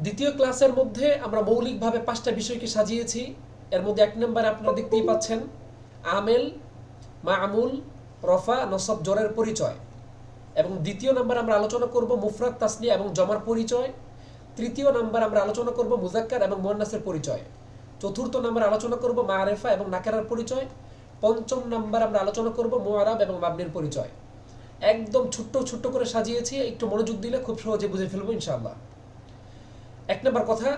দ্বিতীয় ক্লাসের মধ্যে আমরা মৌলিকভাবে 5টা বিষয়কে সাজিয়েছি। এর মধ্যে 1 নম্বরে আপনারা দেখতেই পাচ্ছেন আমেল, মা'মুল, রফা, নসব, জরের পরিচয়। এবং দ্বিতীয় নম্বরে আমরা আলোচনা করব মুফরাদ, তাসনিয়া এবং জমার পরিচয়। তৃতীয় নম্বর আমরা আলোচনা করব মুজাক্কার এবং মুয়ান্নাসের পরিচয়। চতুর্থ নম্বরে আলোচনা করব মারিফা এবং নাকেরার পরিচয়। পঞ্চম নম্বর আমরা আলোচনা করব মুআরাব এবং মাবনির পরিচয়। একদম ছোট্ট ছোট্ট করে সাজিয়েছি, একটু মনোযোগ দিলে খুব সহজে বুঝে ফেলবো ইনশাআল্লাহ। 1 নম্বর কথা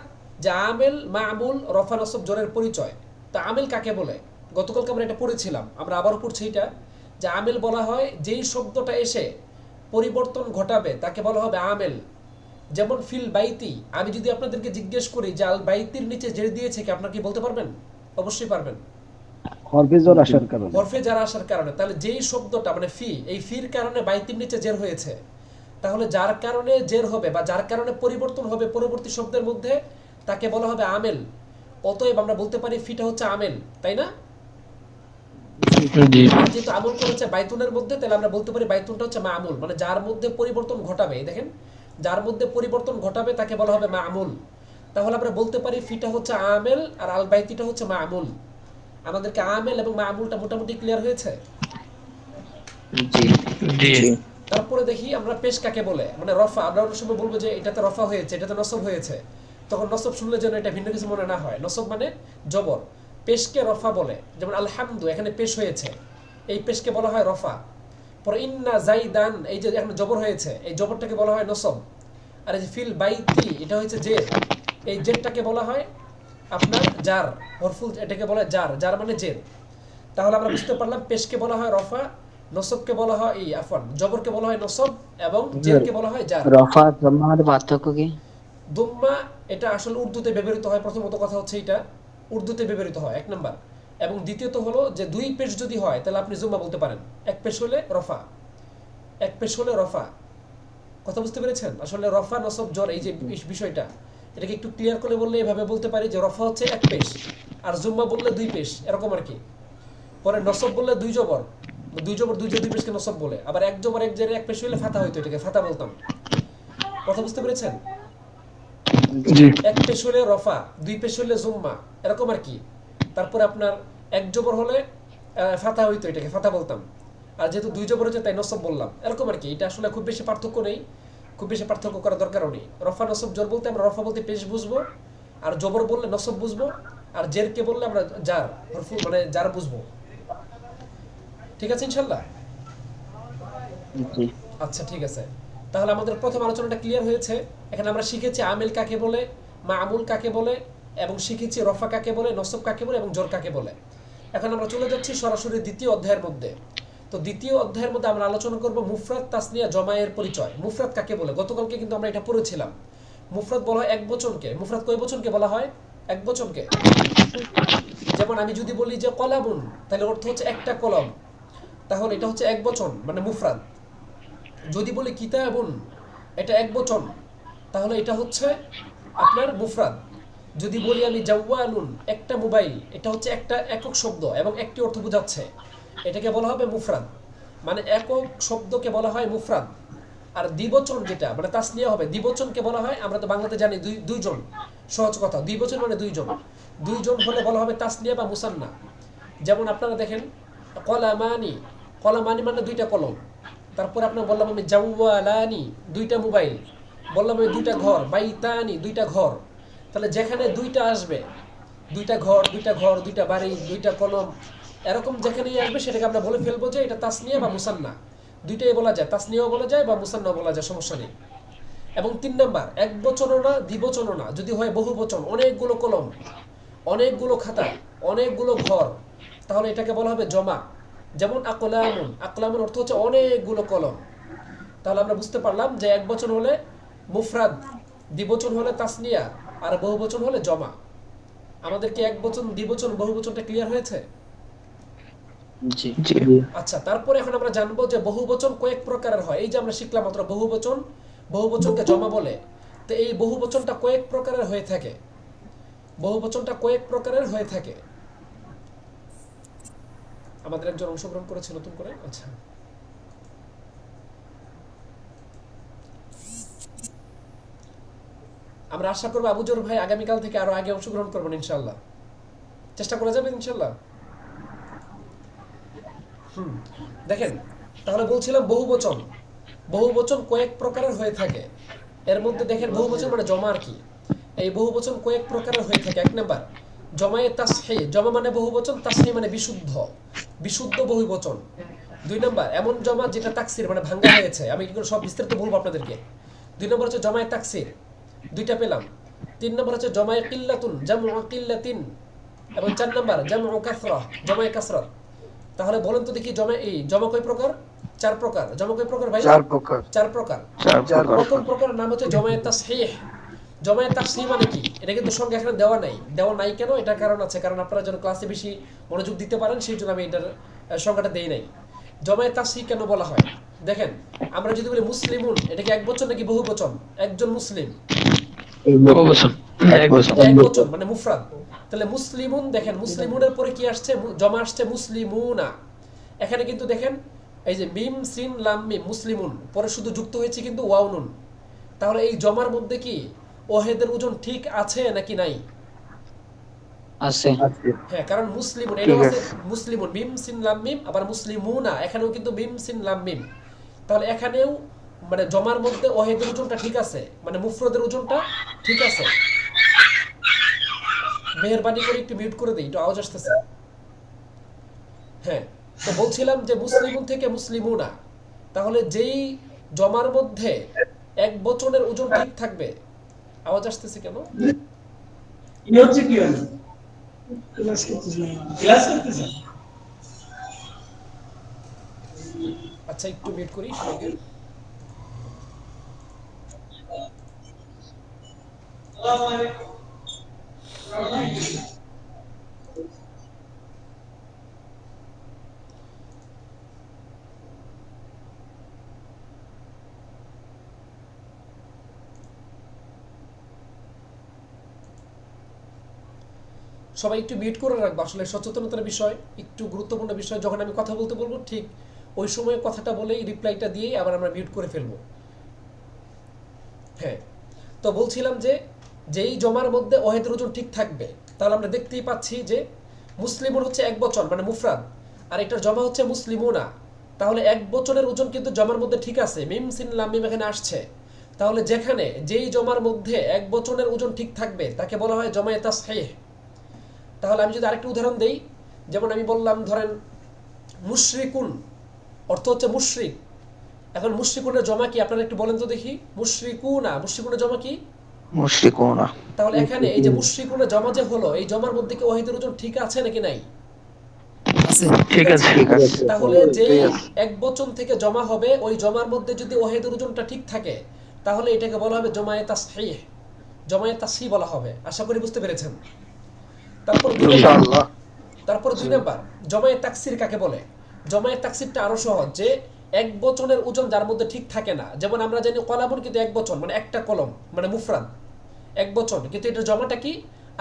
যে আমেল, মা'মুল, রফা, নসব, জরের পরিচয়। তা আমেল কাকে বলে? গতকালকে আমরা এটা পড়েছিলাম, আমরা আবারও পড়ছি এটা, যে আমেল বলা হয় যেই শব্দটা এসে পরিবর্তন ঘটাবে তাকে বলা হবে আমেল। যেমন ফিল বাইতি, আমি যদি আপনাদেরকে জিজ্ঞেস করি যে আল বাইতির নিচে জের দিয়েছে কি, আপনারা কি বলতে পারবেন? অবশ্যই পারবেন। হরফে জোর আসার কারণে। হরফে যারা আসার কারণে, তাহলে যেই শব্দটা মানে ফি, এই ফির কারণে বাইতির নিচে জের হয়েছে, তাহলে যার কারণে জের হবে বা যার কারণে পরিবর্তন হবে পরবর্তী শব্দের মধ্যে তাকে বলা হবে আমেল। অতএব আমরা বলতে পারি ফিটা হচ্ছে আমেল, তাই না? আর যেহেতু আমল করেছে বাইতুনের মধ্যে, তাহলে আমরা বলতে পারি বাইতুনটা হচ্ছে মা'মুল, মানে যার মধ্যে পরিবর্তন ঘটাবে। দেখেন, যার মধ্যে পরিবর্তন ঘটাবে তাকে বলা হবে মা'মুল। তাহলে আমরা বলতে পারি ফিটা হচ্ছে আমেল আর আল বাইতিটা হচ্ছে মা'মুল। আমাদেরকে আমেল এবং মা'মুলটা মোটামুটি ক্লিয়ার হয়েছে। তারপরে দেখি আমরা পেশ কাকে বলে, মানে রফা। আমরা অনেক সময় বলবো যে এটাতে রফা হয়েছে, এটাতে নসব হয়েছে, তখন নসব শুনলে যেন এটা ভিন্ন কিছু মনে না হয়। নসব মানে জবর। পেশকে রফা বলে, যেমন আলহামদু, এখানে পেশ হয়েছে, এই পেশকে বলা হয় রফা। পরে ইন্না জাইদান, এই যে এখানে জবর হয়েছে, এই জবরটাকে বলা হয় নসব। আর এই যে ফিল বাইতি, এটা হচ্ছে জের, এই জেরটাকে বলা হয় আপনার জার, হরফুল, এটাকে বলা হয় জার, জার মানে জের। তাহলে আমরা বুঝতে পারলাম পেশকে বলা হয় রফা, নসবকে বলা হয় আফওয়ান, জবরকে বলা হয় নসব এবং জেরকে বলা হয় জার। রফা জমার মধ্যে পার্থক্য কি? দুম্মা এটা আসলে উর্দুতে ব্যবহৃত হয়, প্রথমত কথা হচ্ছে এটা উর্দুতে ব্যবহৃত হয় 1 নাম্বার। এবং দ্বিতীয়ত হলো যে 2 পেশ যদি হয় তাহলে আপনি জুম্মা বলতে পারেন। 1 পেশ হলে রফা, 1 পেশ হলে রফা। কথা বুঝতে পেরেছেন? আসলে রফা, নসব, জর, এই যে বিষয়টা, এটাকে একটু ক্লিয়ার করে বললে এভাবে বলতে পারি যে রফা হচ্ছে 1 পেশ, আর জুম্মা বললে 2 পেশ, এরকম আর কি। পরে নসব বললে 2 জবর, 2 জবর 2 জের 2 পেশকে নসব বলে। আবার 1 জবর 1 জের 1 পেশ হইলে ফাতা হইতো, এটাকে ফাতা বলতাম। কথা বুঝতে পেরেছেন? 1 পেশ হলে রফা, 2 পেশ হলে জুম্মা, এরকম আর কি। তারপরে আপনার 1 জবর হলে ফাতা হইতো, এটাকে ফাতা বলতাম। আর যেহেতু 2 জবর হচ্ছে তাই নসব বললাম, এরকম আর কি। এটা আসলে খুব বেশি পার্থক্য নেই, খুব বেশি পার্থক্য করার দরকারও নেই। রফা, নসব, জর বলতে আমরা রফা বলতে পেশ বুঝবো, আর জবর বললে নসব বুঝবো, আর জেরকে বললে আমরা জার, হরফু মানে জার বুঝবো। ঠিক আছে ইনশাল্লাহ? আচ্ছা ঠিক আছে। তাহলে আমাদের প্রথম আলোচনাটা ক্লিয়ার হয়েছে। এখানে আমরা শিখেছি আমেল কাকে বলে, মা'মুল কাকে বলে, এবং শিখেছি রফা কাকে বলে, নসব কাকে বলে এবং জর কাকে বলে। এখন আমরা চলে যাচ্ছি সরাসরি দ্বিতীয় অধ্যায়ের মধ্যে। তো দ্বিতীয় অধ্যায়ের মধ্যে আমরা আলোচনা করব মুফরাদ, তাসনিয়া, জমায়ের পরিচয়। মুফরাদ কাকে বলে? গতকালকে কিন্তু আমরা এটা পড়েছিলাম। মুফরাদ বলা হয় এক বচনকে। মুফরাদ কয় বচনকে বলা হয়? এক বচনকে। যেমন আমি যদি বলি যে কলামুন, তাহলে অর্থ হচ্ছে একটা কলম, তাহলে এটা হচ্ছে এক বচন, মানে মুফরাদ। যদি বলি কিতাবুন, এটা এক বচন, তাহলে এটা হচ্ছে আপনার মুফরাদ। যদি বলি আমি জাওয়ালুন, একটা মোবাইল, এটা হচ্ছে একটা একক শব্দ এবং একটি অর্থ বোঝাচ্ছে, এটাকে বলা হবে মুফরাদ। মানে একক শব্দকে বলা হয় মুফরাদ। আর দ্বিবচন যেটা মানে তাসনিয়া হবে, দ্বিবচনকে বলা হয়, আমরা তো বাংলাতে জানি দুইজন, সহজ কথা, দ্বিবচন মানে দুইজন। দুইজন হলে বলা হবে তাসনিয়া বা মুসান্না। যেমন আপনারা দেখেন কলামানি, কলামানি মানে দুইটা কলম। তারপর আপনার বললাম আমি জাওয়ালানি, দুইটা মোবাইল। বললাম আমি দুইটা ঘর, বাইতানি, দুইটা ঘর। তাহলে যেখানে দুইটা আসবে, দুইটা ঘর, দুইটা ঘর, দুইটা বাড়ি, দুইটা কলম, এরকম যেখানেই আসবে সেটাকে আমরা বলে ফেলবো যে এটা তাসনিয়া বা মুসান্না। দুইটাই বলা যায়, তাসনিয়াও বলা যায় বা মুসান্নাও বলা যায়, সমস্যা নেই। এবং 3 নাম্বার, এক বচনও না, দ্বিবচনও না। যদি হয় বহু বচন, অনেকগুলো কলম, অনেকগুলো খাতা, অনেকগুলো ঘর, তাহলে এটাকে বলা হবে জমা। যেমন আকলামুন, আকলামুন অর্থ হচ্ছে অনেকগুলো কলম। তাহলে আমরা বুঝতে পারলাম যে এক বচন হলে মুফরাদ, দ্বিবচন হলে তাসনিয়া, আর বহু বচন হলে জমা। আমাদেরকে এক বচন, দ্বিবচন, বহু বচনটা ক্লিয়ার হয়েছে? আচ্ছা, তারপরে এখন আমরা জানবো যে বহু বচন কয়েক প্রকারের হয়। এই যে আমরা শিখলাম মাত্র বহু বচন, বহু বচনকে জমা বলে। তো এই বহু বচনটা কয়েক প্রকারের হয়ে থাকে, বহু বচনটা কয়েক প্রকারের হয়ে থাকে। আমাদের একজন অংশগ্রহণ করেছে নতুন করে। আচ্ছা, আমরা আশা করবো আবু জোর ভাই আগামীকাল থেকে আরো আগে অংশগ্রহণ করবেন ইনশাআল্লাহ। চেষ্টা করা যাবে ইনশাআল্লাহ। দেখেন, তাহলে বলছিলাম বহুবচন। বহুবচন কয়েক প্রকারের হয়ে থাকে। এর মধ্যে দেখেন বহুবচন মানে জমা আর কি। এই বহুবচন কয়েক প্রকারের হয়ে থাকে। এক নাম্বার জমায়ে তাসহিহ, জমা মানে বহুবচন, তাসহিহ মানে বিশুদ্ধ, বিশুদ্ধ বহুবচন। দুই নাম্বার এমন জমা যেটা তাকসির মানে ভাঙ্গা হয়েছে। আমি কি করে সব বিস্তারিত বলবো আপনাদেরকে। দুই নম্বর হচ্ছে জমায়ে তাকসির, দুইটা পেলাম। তিন নম্বর হচ্ছে জমায়ে কিল্লাতুন, জামউ কিল্লাতিন। এবং চার নম্বর জামউ কাসরা, জমায়ে কাসরাত। তাহলে বলেন তো দেখি জমা কয় প্রকার? চার প্রকার। জমা কয় প্রকার ভাই? চার প্রকার। চার প্রকার। প্রথম প্রকারের নাম হচ্ছে জমায়ে তাসহিহ। জমায়ে তাসহিহ মানে কি? এটা কিন্তু সঙ্গে এখানে দেওয়া নাই কেন? এটার কারণ আছে, কারণ আপনারা যেন ক্লাসে বেশি মনোযোগ দিতে পারেন সেই জন্য আমি এটার সংখ্যাটা দেই নাই। জমায়ে তাসহিহ কেন বলা হয়? দেখেন, আমরা যদি বলি মুসলিমুন, এটা কি এক বচন নাকি বহু বচন? একজন মুসলিম, এক বছর। এক বচন মানে মুফরাদ। তাহলে মুসলিমুন, দেখেন মুসলিমুনের পরে কি আসছে? জমা আসছে মুসলিমুনা। এখানে কিন্তু দেখেন এই যে মিম সিন লাম মিম, মুসলিমুন পরে শুধু যুক্ত হয়েছে কিন্তু ওয়াও নুন। তাহলে এই জমার মধ্যে কি ওয়াহেদের ওজন ঠিক আছে নাকি নাই? আছে। হ্যাঁ, কারণ মুসলিমুন এটাও আছে মুসলিমুন, মিম সিন লাম মিম, আবার মুসলিমুনা এখানেও কিন্তু মিম সিন লাম মিম। তাহলে এখানেও মানে জমার মধ্যে ওয়াহেদের ওজনটা ঠিক আছে, মানে মুফরদের ওজনটা ঠিক আছে। মেহেরবানি করে একটু মিউট করে দিই, একটু আওয়াজ আসতেছে। হ্যাঁ, তো বলছিলাম যে মুসলিমুন থেকে মুসলিমুনা, তাহলে যেই জমার মধ্যে এক বচনের ওজন ঠিক থাকবে। আওয়াজ আসতেছে কেন? ইনি হচ্ছে কি হলো? ক্লাস করতেছে। আচ্ছা, একটু মিউট করি সবাইকে। সবাই একটু মিউট করে রাখবো, আসলে সচেতনতার বিষয়, একটু গুরুত্বপূর্ণ বিষয়। যখন আমি কথা বলতে বলবো ঠিক ওই সময় কথাটা বলেই রিপ্লাইটা দিয়েই আবার আমরা মিউট করে ফেলবো। হ্যাঁ, তো বলছিলাম যে যেই জমার মধ্যে ওয়াহেদের ওজন ঠিক থাকবে, তাহলে আমরা দেখতেই পাচ্ছি যে মুসলিমুন হচ্ছে এক বচন মানে মুফরাদ, আর এটার জমা হচ্ছে মুসলিমুনা। তাহলে এক বচনের ওজন কিন্তু জমার মধ্যে ঠিক আছে, মিম সিন লাম মিম এখানে আসছে। তাহলে যেখানে যেই জমার মধ্যে এক বচনের ওজন ঠিক থাকবে তাকে বলা হয় জমায়ে তাসহিহ। তাহলে আমি যদি আরেকটা উদাহরণ দেই, যেমন আমি বললাম ধরেন মুশরিকুন, অর্থ হচ্ছে মুশরিক। এখন মুশরিকুনের জমা কি আপনারা একটু বলেন তো দেখি। মুশরিকুনা, মুশরিকুনের জমা কি? মুশরিকুনা। তাহলে এখানে এই যে মুশরিকুনের জমা যে হলো, এই জমার মধ্যে কি ওয়াহিদের ওজন ঠিক আছে নাকি নাই? ঠিক আছে। তাহলে যে এক বচন থেকে জমা হবে, ওই জমার মধ্যে যদি ওয়াহিদের ওজনটা ঠিক থাকে, তাহলে এটাকে বলা হবে জমায়ে তাসহিহ, জমায়ে তাসহিহ বলা হবে। আশা করি বুঝতে পেরেছেন। তারপর ইনশাআল্লাহ। দুই নাম্বার জমায়ে তাকসির কাকে বলে? জমায়ে তাকসিরটা আরো সহজ, যে এক বচনের ওজন যার মধ্যে ঠিক থাকে না। যেমন আমরা জানি কলামুন কিন্তু এক বচন মানে একটা কলম মানে মুফরাদ, এক বচন, কিন্তু এটার জমাটা কি?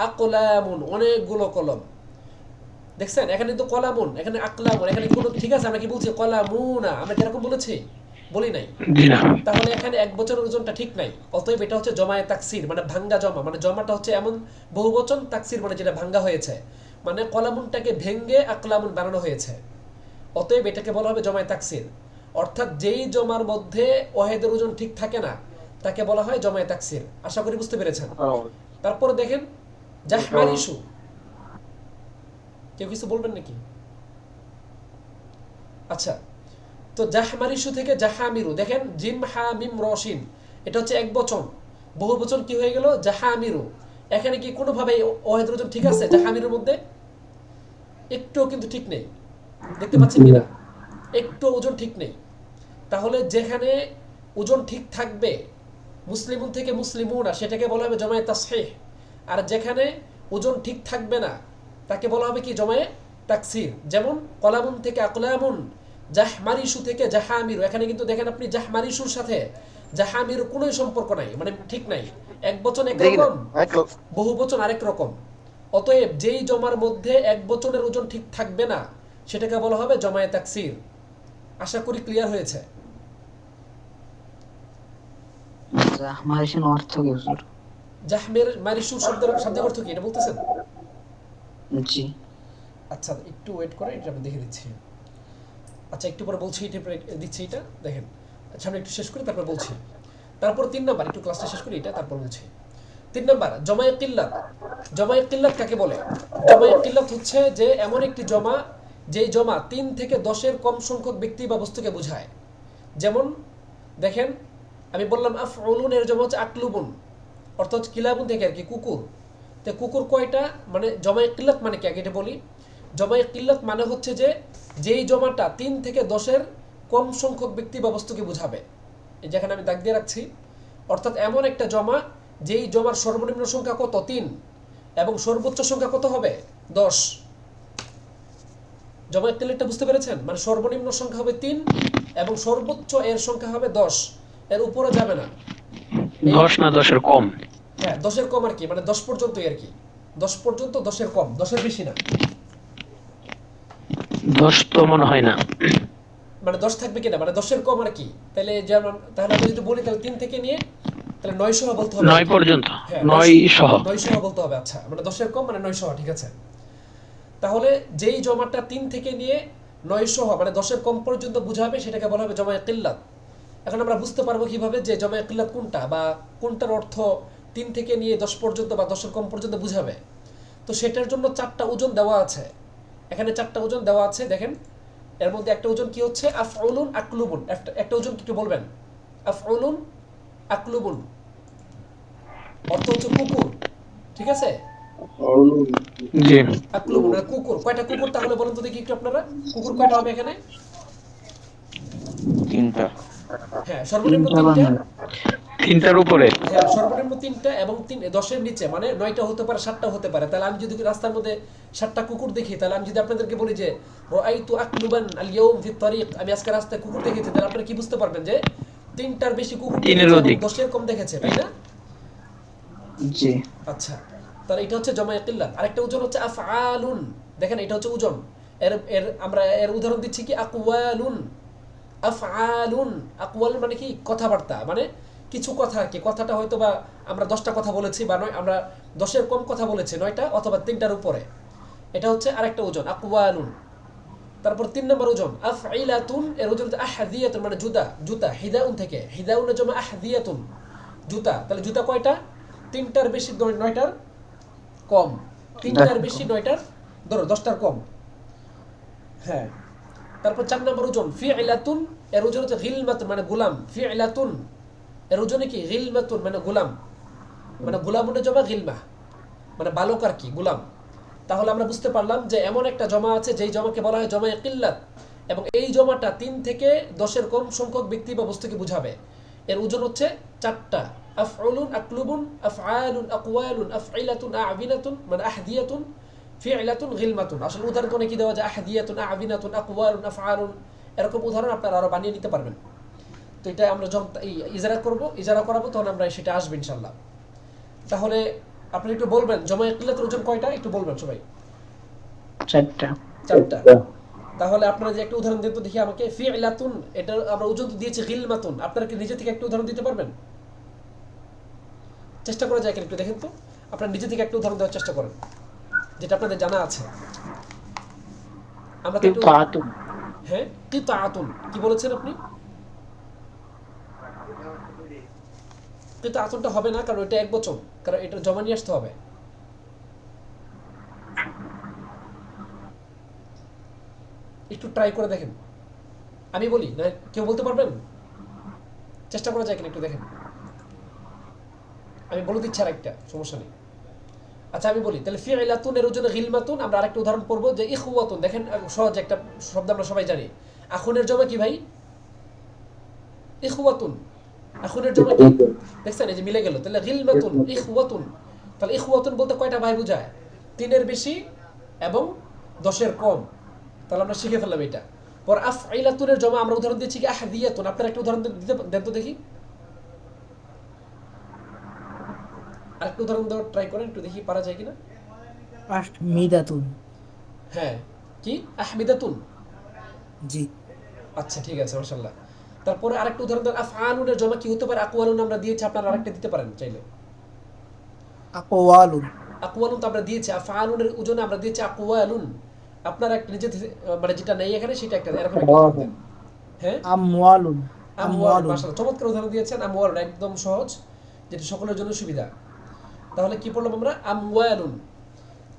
আকলামুন, অনেকগুলো কলম। দেখছেন এখানে কিন্তু কলামুন, এখানে আকলামুন, এখানে কোনো ঠিক আছে আমরা কি বলছি? কলামুনা, আমরা কি এরকম বলেছি? বলি নাই। তাহলে এখানে এক বচনের ওজনটা ঠিক নাই, অতএব এটা হচ্ছে জমায়ে তাকসির মানে ভাঙ্গা জমা, মানে জমাটা হচ্ছে এমন বহুবচন, তাকসির মানে যেটা ভাঙ্গা হয়েছে, মানে কলামুনটাকে ভেঙ্গে আকলামুন বানানো হয়েছে। অতএব এটাকে বলা হবে জমায়ে তাকসির। অর্থাৎ যেই জমার মধ্যে ওয়াহেদের ওজন ঠিক থাকে না তাকে বলা হয় জমায়ে তাকসির। আশা করি বুঝতে পেরেছেন। তারপর দেখেন জাহমারিশু, কেউ কিছু বলবেন নাকি? আচ্ছা, তো জাহমারিশু থেকে জাহামিরু, দেখেন জিম হা মিম রশিন, এটা হচ্ছে এক বচন। বহু বচন কি হয়ে গেল? জাহামিরু। এখানে কি কোনোভাবে ওয়াহিদের ওজন ঠিক আছে জাহামিরুর মধ্যে? একটুও কিন্তু ঠিক নেই। দেখতে পাচ্ছেন কিনা? একটু ওজন ঠিক নেই। তাহলে যেখানে ওজন ঠিক থাকবে মুসলিমুন থেকে মুসলিমুনা, সেটাকে বলা হবে জমায়ে তাসহিহ। আর যেখানে ওজন ঠিক থাকবে না তাকে বলা হবে কি? জমায়ে তাকসির। যেমন কলামুন থেকে আকলামুন, জাহমারিশু থেকে জাহামিরু। এখানে কিন্তু দেখেন আপনি জাহমারিশুর সাথে জাহামিরু কোনো সম্পর্ক নাই, মানে ঠিক নাই। এক বচন একরকম, বহু বচন আরেক রকম। অতএব যেই জমার মধ্যে এক বচনের ওজন ঠিক থাকবে না সেটাকে বলা হবে জমায়ে তাকসির। আশা করি ক্লিয়ার হয়েছে। জাহমারিশুন অর্থ কি হুজুর? জাহমের মারিসুর শব্দের শাব্দিক অর্থ কি এটা বলতেছেন? জি। আচ্ছা একটু ওয়েট করে, এটা আমি দেখে দিচ্ছি। আচ্ছা একটু পরে বলছি, এটা পরে দিচ্ছি, এটা দেখেন। আচ্ছা আমি একটু শেষ করি তারপর বলছি। তারপর 3 নাম্বার, একটু ক্লাসটা শেষ করি এটা তারপর বলছি। 3 নাম্বার জমায়ে কিল্লাত। জমায়ে কিল্লাত কাকে বলে? জমায়ে কিল্লাত হচ্ছে যে এমন একটি জমা যেই জমা 3 থেকে 10 এর কম সংখ্যক ব্যক্তি বা বস্তুকে বোঝায়। যেমন দেখেন আমি বললাম আফউলুন এর জমা হচ্ছে আকলুবুন, অর্থাৎ কিলাবুন থেকে আর কি কুকুর। তো কুকুর কয়টা, মানে জমায়ে কিল্লাত মানে কি আগে এটা বলি। জমায়ে কিল্লাত মানে হচ্ছে যে যেই জমাটা 3 থেকে 10 এর কম সংখ্যক ব্যক্তি বা বস্তুকে বোঝাবে। এই যেখানে আমি দাগ দিয়ে রাখছি, অর্থাৎ এমন একটা জমা যেই জমার সর্বনিম্ন সংখ্যা কত 3 এবং সর্বোচ্চ সংখ্যা কত হবে 10। জমায়ে কিল্লাতটা বুঝতে পেরেছেন? মানে সর্বনিম্ন সংখ্যা হবে 3 এবং সর্বোচ্চ এর সংখ্যা হবে 10, এর উপরে যাবে না। 10 না 10-এর কম। হ্যাঁ 10-এর কম আর কি, মানে 10 পর্যন্তই আর কি। 10 পর্যন্ত, 10-এর কম, 10-এর বেশি না। 10 তো মনে হয় না। মানে 10 থাকবে কিনা, মানে 10-এর কম আর কি। তাহলে যেমন তাহলে আমি যদি বলি তাহলে 3 থেকে নিয়ে তাহলে 9 সহ বলতে হবে। 9 পর্যন্ত, হ্যাঁ 9 সহ। 9 সহ বলতে হবে। আচ্ছা মানে 10-এর কম মানে 9 সহ, ঠিক আছে। তাহলে যেই জমাটা 3 থেকে নিয়ে 9 সহ মানে 10-এর কম পর্যন্ত বুঝাবে সেটাকে বলা হবে জমায়ে কিল্লাত। এখন আমরা বুঝতে পারবো কিভাবে যে জমায়ে কিল্লাত কোনটা বা কোনটার অর্থ 3 থেকে নিয়ে 10 পর্যন্ত বা 10-এর কম পর্যন্ত বুঝাবে। তো সেটার জন্য 4টা ওজন দেওয়া আছে। এখানে 4টা ওজন দেওয়া আছে দেখেন। এর মধ্যে একটা ওজন কি হচ্ছে আফউলুন আকলুবুন। একটা ওজন কি একটু বলবেন? আফউলুন আকলুবুন অর্থ হচ্ছে কুকুর, ঠিক আছে। জি। আকলুবুন মানে কুকুর। কয়টা কুকুর তাহলে বলেন তো দেখি একটু আপনারা, কুকুর কয়টা হবে এখানে? 3টা। হ্যাঁ সর্বনিম্ন 3টা 3টা। বানাবে। 3টার উপরে। হ্যাঁ সর্বনিম্ন 3টা এবং 10-এর নিচে মানে 9টা হতে পারে, 7টা হতে পারে। তাহলে আমি যদি রাস্তার মধ্যে 7টা কুকুর দেখি, তাহলে আমি যদি আপনাদেরকে বলি যে রাআইতু আকলুবান আল ইয়াউম ফি তারিক, আমি আজকে রাস্তায় কুকুর দেখেছি, তাহলে আপনারা কি বুঝতে পারবেন যে 3টার বেশি কুকুর 3-এর দেখেছে এবং অধিক। 10-এর কম দেখেছে, তাই না? জি। আচ্ছা তাহলে এটা হচ্ছে জমায়ে কিল্লাত। আরেকটা ওজন হচ্ছে আফআলুন। দেখেন এটা হচ্ছে ওজন। এর এর আমরা এর উদাহরণ দিচ্ছি কি আকওয়ালুন। আফআলুন, আকওয়াল মানে কি কথাবার্তা, মানে কিছু কথা আর কি। কথাটা হয়তো বা আমরা 10টা কথা বলেছি বা নয় আমরা 10-এর কম কথা বলেছি, 9টা অথবা 3টার উপরে। এটা হচ্ছে আরেকটা ওজন আকওয়ালুন। তারপর 3 নম্বর ওজন আফইলাতুন, এর ওজন হচ্ছে আহদিয়াতুন মানে জুতা। জুতা হিদাউন থেকে, হিদাউনের জন্য আহদিয়াতুন জুতা। তাহলে জুতা কয়টা? 3টার বেশি 9টার কম। 3টার বেশি 9টার ধরো 10টার কম। হ্যাঁ তারপর 4 নম্বর ওজন ফিইলাতুন, এর ওজন হচ্ছে গিলমাতুন মানে গোলাম। ফিইলাতুন এর ওজন কি গিলমাতুন মানে গোলাম, মানে গোলামুনের জমা গিলমা মানে বালক আর কি, গোলাম। তাহলে আমরা বুঝতে পারলাম যে এমন একটা জমা আছে যেই জমাকে বলা হয় জমায়ে কিল্লাত, এবং এই জমাটা 3 থেকে 10-এর কম সংখ্যক ব্যক্তি বা বস্তুকে বুঝাবে। এর ওজন হচ্ছে 4টা আফউলুন আকলুবুন আফআলুন আকওয়ালুন আফইলাতুন আবিনাতুন মানে আহদিয়াতুন ফিইলাতুন গিলমাতুন। আসলে উদাহরণ অনেক কি দেওয়া যায় আহদিয়াতুন আবিনাতুন আকওয়ালুন আফআলুন, এরকম উদাহরণ আপনারা আরো বানিয়ে নিতে পারবেন। তো এটা আমরা যখন ইজারা করব, ইজারা করাবো তখন আমরা সেটা আসবে ইনশাআল্লাহ। তাহলে আপনি একটু বলবেন জমায়ে কিল্লাতের ওজন কয়টা একটু বলবেন সবাই। 4টা। 4টা। তাহলে আপনারা যে একটা উদাহরণ দেন তো দেখি আমাকে। ফিইলাতুন এটা আমরা ওজন তো দিয়েছি গিলমাতুন, আপনারা কি নিজে থেকে একটা উদাহরণ দিতে পারবেন? চেষ্টা করা যায় কিনা একটু দেখেন তো। আপনারা নিজে থেকে একটা উদাহরণ দেওয়ার চেষ্টা করেন যেটা আপনাদের জানা আছে। আমরা তো একটু কিতাআতুন। হ্যাঁ কিতাআতুন কি বলেছেন আপনি? কিতাআতুনটা হবে না, কারণ এটা একবচন, কারণ এটা জমা নিয়ে আসতে হবে। একটু ট্রাই করে দেখেন। আমি বলি না কেউ বলতে পারবেন? চেষ্টা করা যায় কিনা একটু দেখেন। আমি বলে দিচ্ছি আরেকটা, সমস্যা নেই। আচ্ছা আমি বলি তাহলে ফিইলাতুন এর ওজন গিলমাতুন। আমরা আরেকটা উদাহরণ পড়ব যে ইখওয়াতুন। দেখেন সহজ একটা শব্দ আমরা সবাই জানি। আখুনের জমা কি ভাই? ইখওয়াতুন। আখুনের জমা কি? দেখছেন এই যে মিলে গেল। তাহলে গিলমাতুন ইখওয়াতুন। তাহলে ইখওয়াতুন বলতে কয়টা ভাই বোঝায়? 3-এর বেশি এবং 10-এর কম। তাহলে আমরা শিখে ফেললাম এটা। পর আফইলাতুনের জমা আমরা উদাহরণ দিচ্ছি কি আহদিয়াতুন। আপনারা একটা উদাহরণ দিতে দেন তো দেখি। আরেকটা উদাহরণ দেওয়ার ট্রাই করেন একটু দেখি পারা যায় কিনা। আহমিদাতুন। হ্যাঁ কি আহমিদাতুন? জি। আচ্ছা ঠিক আছে মাশাআল্লাহ। তারপরে আরেকটা উদাহরণ দেন আফআলুনের জমা কি হতে পারে? আকওয়ালুন আমরা দিয়েছি, আপনারা আরেকটা দিতে পারেন চাইলে। আকওয়ালুন। আকওয়ালুন তো আমরা দিয়েছি, আফআলুনের ওজনে আমরা দিয়েছি আকওয়ালুন। আপনার একটা নিজে মানে যেটা নেই এখানে সেটা একটা এরকম একটা উদাহরণ দেন। হ্যাঁ, আমওয়ালুন। আমওয়ালুন, আমওয়ালুন। মাশাআল্লাহ চমৎকার উদাহরণ দিয়েছেন। আমওয়ালুন একদম সহজ, যেটা সকলের জন্য সুবিধা। তাহলে কি পড়লাম আমরা? আমওয়ালুন।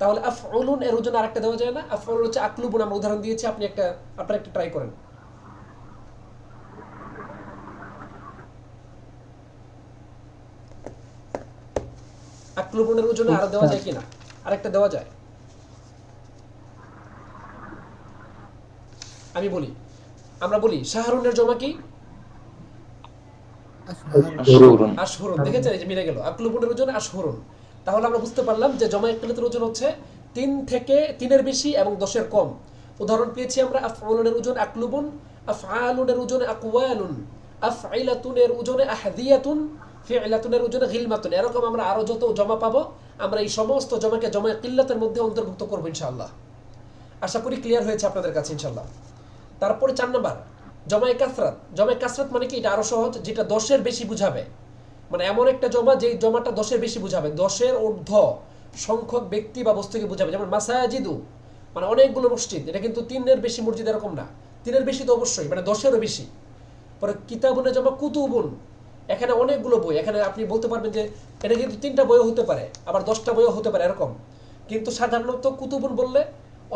তাহলে আফউলুন এর ওজনে আরেকটা দেওয়া যায় না? আফউলুন হচ্ছে আকলুবুন, আমরা উদাহরণ দিয়েছি, আপনি একটা আপনারা একটা ট্রাই করেন। আকলুবুনের ওজনে আরো দেওয়া যায় কিনা? আরেকটা দেওয়া যায়? আমি বলি, আমরা বলি শাহরুনের জমা কি? জরুরুন। আশহুরুন। দেখেছেন, এই যে মিলে গেল, আকলুবুনের ওজন আশহুরুন। তাহলে আমরা বুঝতে পারলাম যে জমা কিল্লাতের ওজন হচ্ছে 3 থেকে 3-এর বেশি এবং 10-এর কম। উদাহরণ পেয়েছি আমরা আফউলুনের ওজন আকলুবুন, আফআলুনের ওজনে আকওয়ালুন, আফঈলাতুনের ওজনে আহদিয়াতুন, ফি'লাতুনের ওজনে গিলমাতুন। এরকম আমরা আরো যত জমা পাবো, আমরা এই সমস্ত জমাকে জমা কিল্লাতের মধ্যে অন্তর্ভুক্ত করব ইনশাআল্লাহ। আশা করি ক্লিয়ার হয়েছে আপনাদের কাছে ইনশাআল্লাহ। তারপরে 4 নাম্বার জমায়ে কাসরাত। জমায়ে কাসরাত মানে কি? এটা আরো সহজ, যেটা 10-এর বেশি বুঝাবে। মানে এমন একটা জমা যেই জমাটা 10-এর বেশি বুঝাবে, 10-এর ঊর্ধ্ব সংখ্যক ব্যক্তি বা বস্তুকে বুঝাবে। যেমন মাসাজিদু মানে অনেকগুলো মসজিদ, এটা কিন্তু 3-এর বেশি মসজিদ এরকম না, 3-এর বেশি তো অবশ্যই, মানে 10-এরও বেশি। পরে কিতাবুনের জমা কুতুবুন, এখানে অনেকগুলো বই। এখানে আপনি বলতে পারবেন যে এটা কিন্তু 3টা বইও হতে পারে, আবার 10টা বইও হতে পারে এরকম। কিন্তু সাধারণত কুতুবুন বললে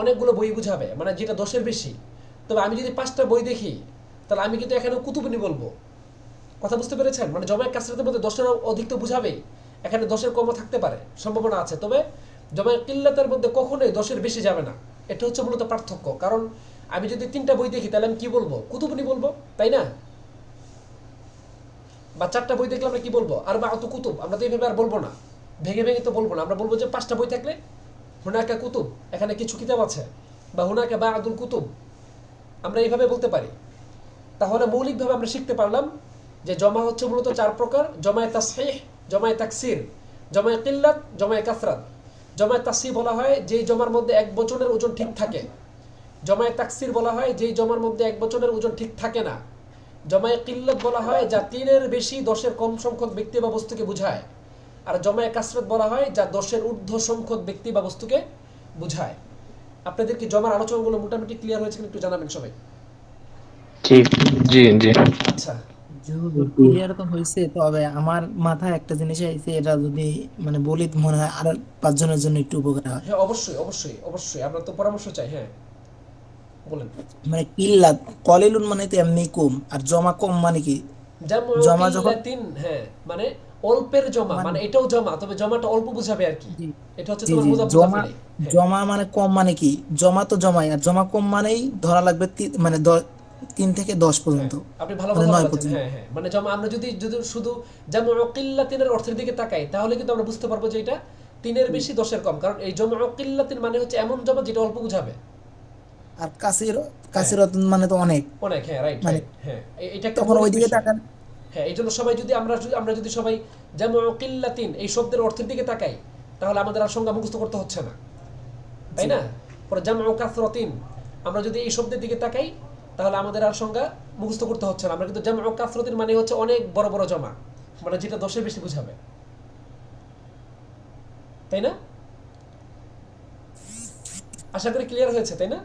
অনেকগুলো বই বুঝাবে, মানে যেটা 10-এর বেশি। তবে আমি যদি 5টা বই দেখি, তাহলে আমি কিন্তু এখানে কুতুবুনি বলবো। কথা বুঝতে পেরেছেন? মানে জমায়ে কাসরাতের মধ্যে 10-এর অধিক তো বুঝাবেই, এখানে 10-এর কমও থাকতে পারে, সম্ভাবনা আছে। তবে জমায়ে কিল্লাতের মধ্যে কখনোই 10-এর বেশি যাবে না। এটা হচ্ছে মূলত পার্থক্য। কারণ আমি যদি 3টা বই দেখি, তাহলে আমি কি বলবো? কুতুবুনি বলবো, তাই না? বা 4টা বই দেখলে আমরা কি বলবো? আর বা অত কুতুব, আমরা তো এইভাবে আর বলবো না, ভেঙে ভেঙে তো বলবো না। আমরা বলবো যে 5টা বই থাকলে হুনাকা কুতুব, এখানে কিছু কিতাব আছে, বা হুনাকা বা আদুল কুতুব, আমরা এইভাবে বলতে পারি। তাহলে মৌলিকভাবে আমরা শিখতে পারলাম যে জমা হচ্ছে মূলত 4 প্রকার: জমায়ে তাসহিহ, জমায়ে তাকসির, জমায়ে কিল্লাত, জমায়ে কাসরাত। জমায়ে তাসহিহ বলা হয় যেই জমার মধ্যে এক বচনের ওজন ঠিক থাকে। জমায়ে তাকসির বলা হয় যেই জমার মধ্যে এক বচনের ওজন ঠিক থাকে না। জমায়ে কিল্লাত বলা হয় যা 3-এর বেশি 10-এর কম সংখ্যক ব্যক্তি বা বস্তুকে বোঝায়। আর জমায়ে কাসরাত বলা হয় যা 10-এর ঊর্ধ্ব সংখ্যক ব্যক্তি বা বস্তুকে বোঝায়। আপনাদের কি জমার আলোচনাগুলো মোটামুটি ক্লিয়ার হয়েছে কিনা একটু জানাবেন সবাই। ঠিক। জি জি। আচ্ছা, ক্লিয়ার তো হয়েছে, তবে আমার মাথায় একটা জিনিস আইছে, এটা যদি মানে বলি তো মনে হয় আর 5 জনের জন্য একটু উপকার হয়। হ্যাঁ অবশ্যই অবশ্যই অবশ্যই, আমরা তো পরামর্শ চাই। হ্যাঁ বলেন। মানে কিল্লাত, কলিলুন মানে তো এমনি কম, আর জমা কম মানে কি? জামউ জমা যখন কিল্লাতিন, হ্যাঁ মানে অল্পের জমা, মানে মানে এটাও জমা, তবে জমাটা অল্প বুঝাবে আর কি। জি এটা হচ্ছে জি তোমার জি, জমা, মুজাফিলাই। হ্যাঁ জমা মানে কম মানে কি? জমা তো জমাই, আর জমা কম মানেই ধরা লাগবে মানে 3 থেকে 10 হ্যাঁ, পর্যন্ত, আপনি ভালো মানে কথা 9 বলেছেন। পর্যন্ত। হ্যাঁ হ্যাঁ, মানে জমা আমরা যদি যদি শুধু জামউ কিল্লাতিনের অর্থের দিকে তাকাই, তাহলে কিন্তু আমরা বুঝতে পারবো যে এটা 3-এর বেশি 10-এর কম। কারণ এই জমউ কিল্লাতিন মানে হচ্ছে এমন জমা যেটা অল্প বুঝাবে। আর কাসির, হ্যাঁ কাসিরাতুন মানে তো অনেক, অনেক, হ্যাঁ রাইট মানে রাইট, হ্যাঁ এটা একটা তখন মৌলিক ওইদিকে বিষয়। তাকান। হ্যাঁ, এই জন্য সবাই যদি আমরা যদি সবাই জামউ কিল্লাতিন এই শব্দের অর্থের দিকে তাকাই, তাহলে আমাদের আর সংজ্ঞা মুখস্থ করতে হচ্ছে না, তাই জি না? পরে জামউ কাসরাতিন, আমরা যদি এই শব্দের দিকে তাকাই, তাহলে আমাদের আর সংজ্ঞা মুখস্থ করতে হচ্ছে না। আমরা কিন্তু জামউ কাসরাতিন মানে হচ্ছে অনেক বড় বড় জমা, মানে যেটা 10-এর বেশি বুঝাবে, তাই না? আশা করি ক্লিয়ার হয়েছে, তাই না?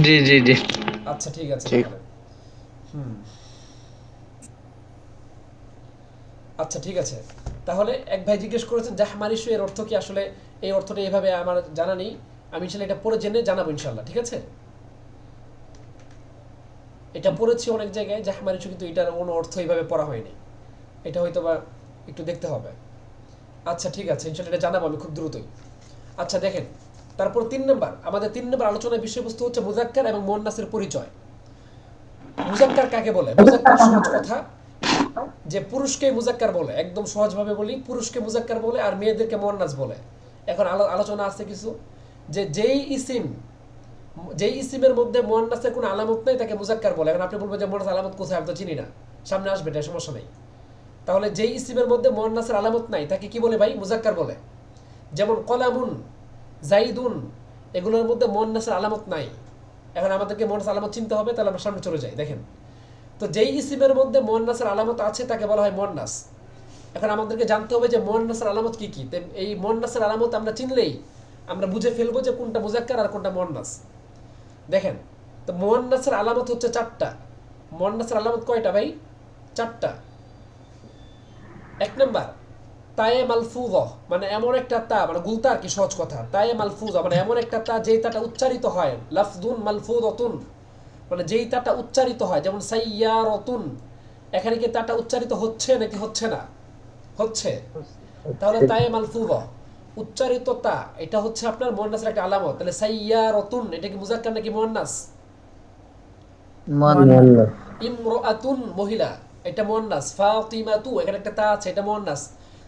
জি জি জি। আচ্ছা ঠিক আছে ঠিক। তাহলে। হুম, আচ্ছা ঠিক আছে। তাহলে এক ভাই জিজ্ঞেস করেছেন জাহমারিশু এর অর্থ কি? আসলে এই অর্থটা এভাবে আমার জানা নেই, আমি ইনশাল্লাহ এটা পরে জেনে জানাবো ইনশাল্লাহ, ঠিক আছে? এটা পড়েছি অনেক জায়গায় জাহমারিশু, কিন্তু এটার কোনো অর্থ এইভাবে পড়া হয়নি, এটা হয়তো বা একটু দেখতে হবে। আচ্ছা ঠিক আছে, ইনশাল্লাহ এটা জানাবো আমি খুব দ্রুতই। আচ্ছা দেখেন, তারপর 3 নম্বর, আমাদের 3 নম্বর আলোচনার বিষয়বস্তু হচ্ছে মুজাক্কার এবং মুয়ান্নাসের পরিচয়। মুজাক্কার কাকে বলে? মুজাক্কার সহজ কথা, যে পুরুষকে মুজাক্কার বলে, একদম সহজভাবে বলি, পুরুষকে মুজাক্কার বলে আর মেয়েদেরকে মুয়ান্নাস বলে। এখন আলোচনা আছে কিছু, যে যেই ইসিমের মধ্যে মুয়ান্নাসের কোনো আলামত নেই তাকে মুজাক্কার বলে। এখন আপনি বলবেন যে মুয়ান্নাস আলামত কোথায়, আমি তো চিনি না, সামনে আসবে, এটা সমস্যা নেই। তাহলে যেই ইসিমের মধ্যে মুয়ান্নাসের আলামত নাই তাকে কি বলে ভাই? মুজাক্কার বলে। যেমন কলামুন, জাইদুন, এগুলোর মধ্যে মুয়ান্নাসের আলামত নাই। এখন আমাদেরকে মুয়ান্নাস আলামত চিনতে হবে, তাহলে আমরা সামনে চলে যাই। দেখেন, তো যেই ইসিমের মধ্যে মুয়ান্নাসের আলামত আছে তাকে বলা হয় মুয়ান্নাস। এখন আমাদেরকে জানতে হবে যে মুয়ান্নাসের আলামত কি কি। এই মুয়ান্নাসের আলামত আমরা চিনলেই আমরা বুঝে ফেলবো যে কোনটা মুজাক্কার আর কোনটা মুয়ান্নাস। দেখেন, তো মুয়ান্নাসের আলামত হচ্ছে 4টা। মুয়ান্নাসের আলামত কয়টা ভাই? 4টা। 1 নাম্বার তায়ে মালফুযা, মানে এমন একটা তা, মানে গুলতা আর কি, সহজ কথা। তায়ে মালফুযা মানে এমন একটা তা যেই তাটা উচ্চারিত হয়, লাফযুন মালফুযাতুন মানে যেই তাটা উচ্চারিত হয়, যেমন সাইয়ারাতুন, এখানে কি তাটা উচ্চারিত হচ্ছে নাকি হচ্ছে না? হচ্ছে। তাহলে তায়ে মালফুযা উচ্চারিত তা, এটা হচ্ছে আপনার মুয়ান্নাসের একটা আলামত। তাহলে সাইয়ারাতুন এটা কি মুজাক্কার নাকি মুয়ান্নাস? ইমরাআতুন মহিলা, এটা মুয়ান্নাস। ফাতিমাতু এখানে একটা তা আছে, এটা মুয়ান্নাস।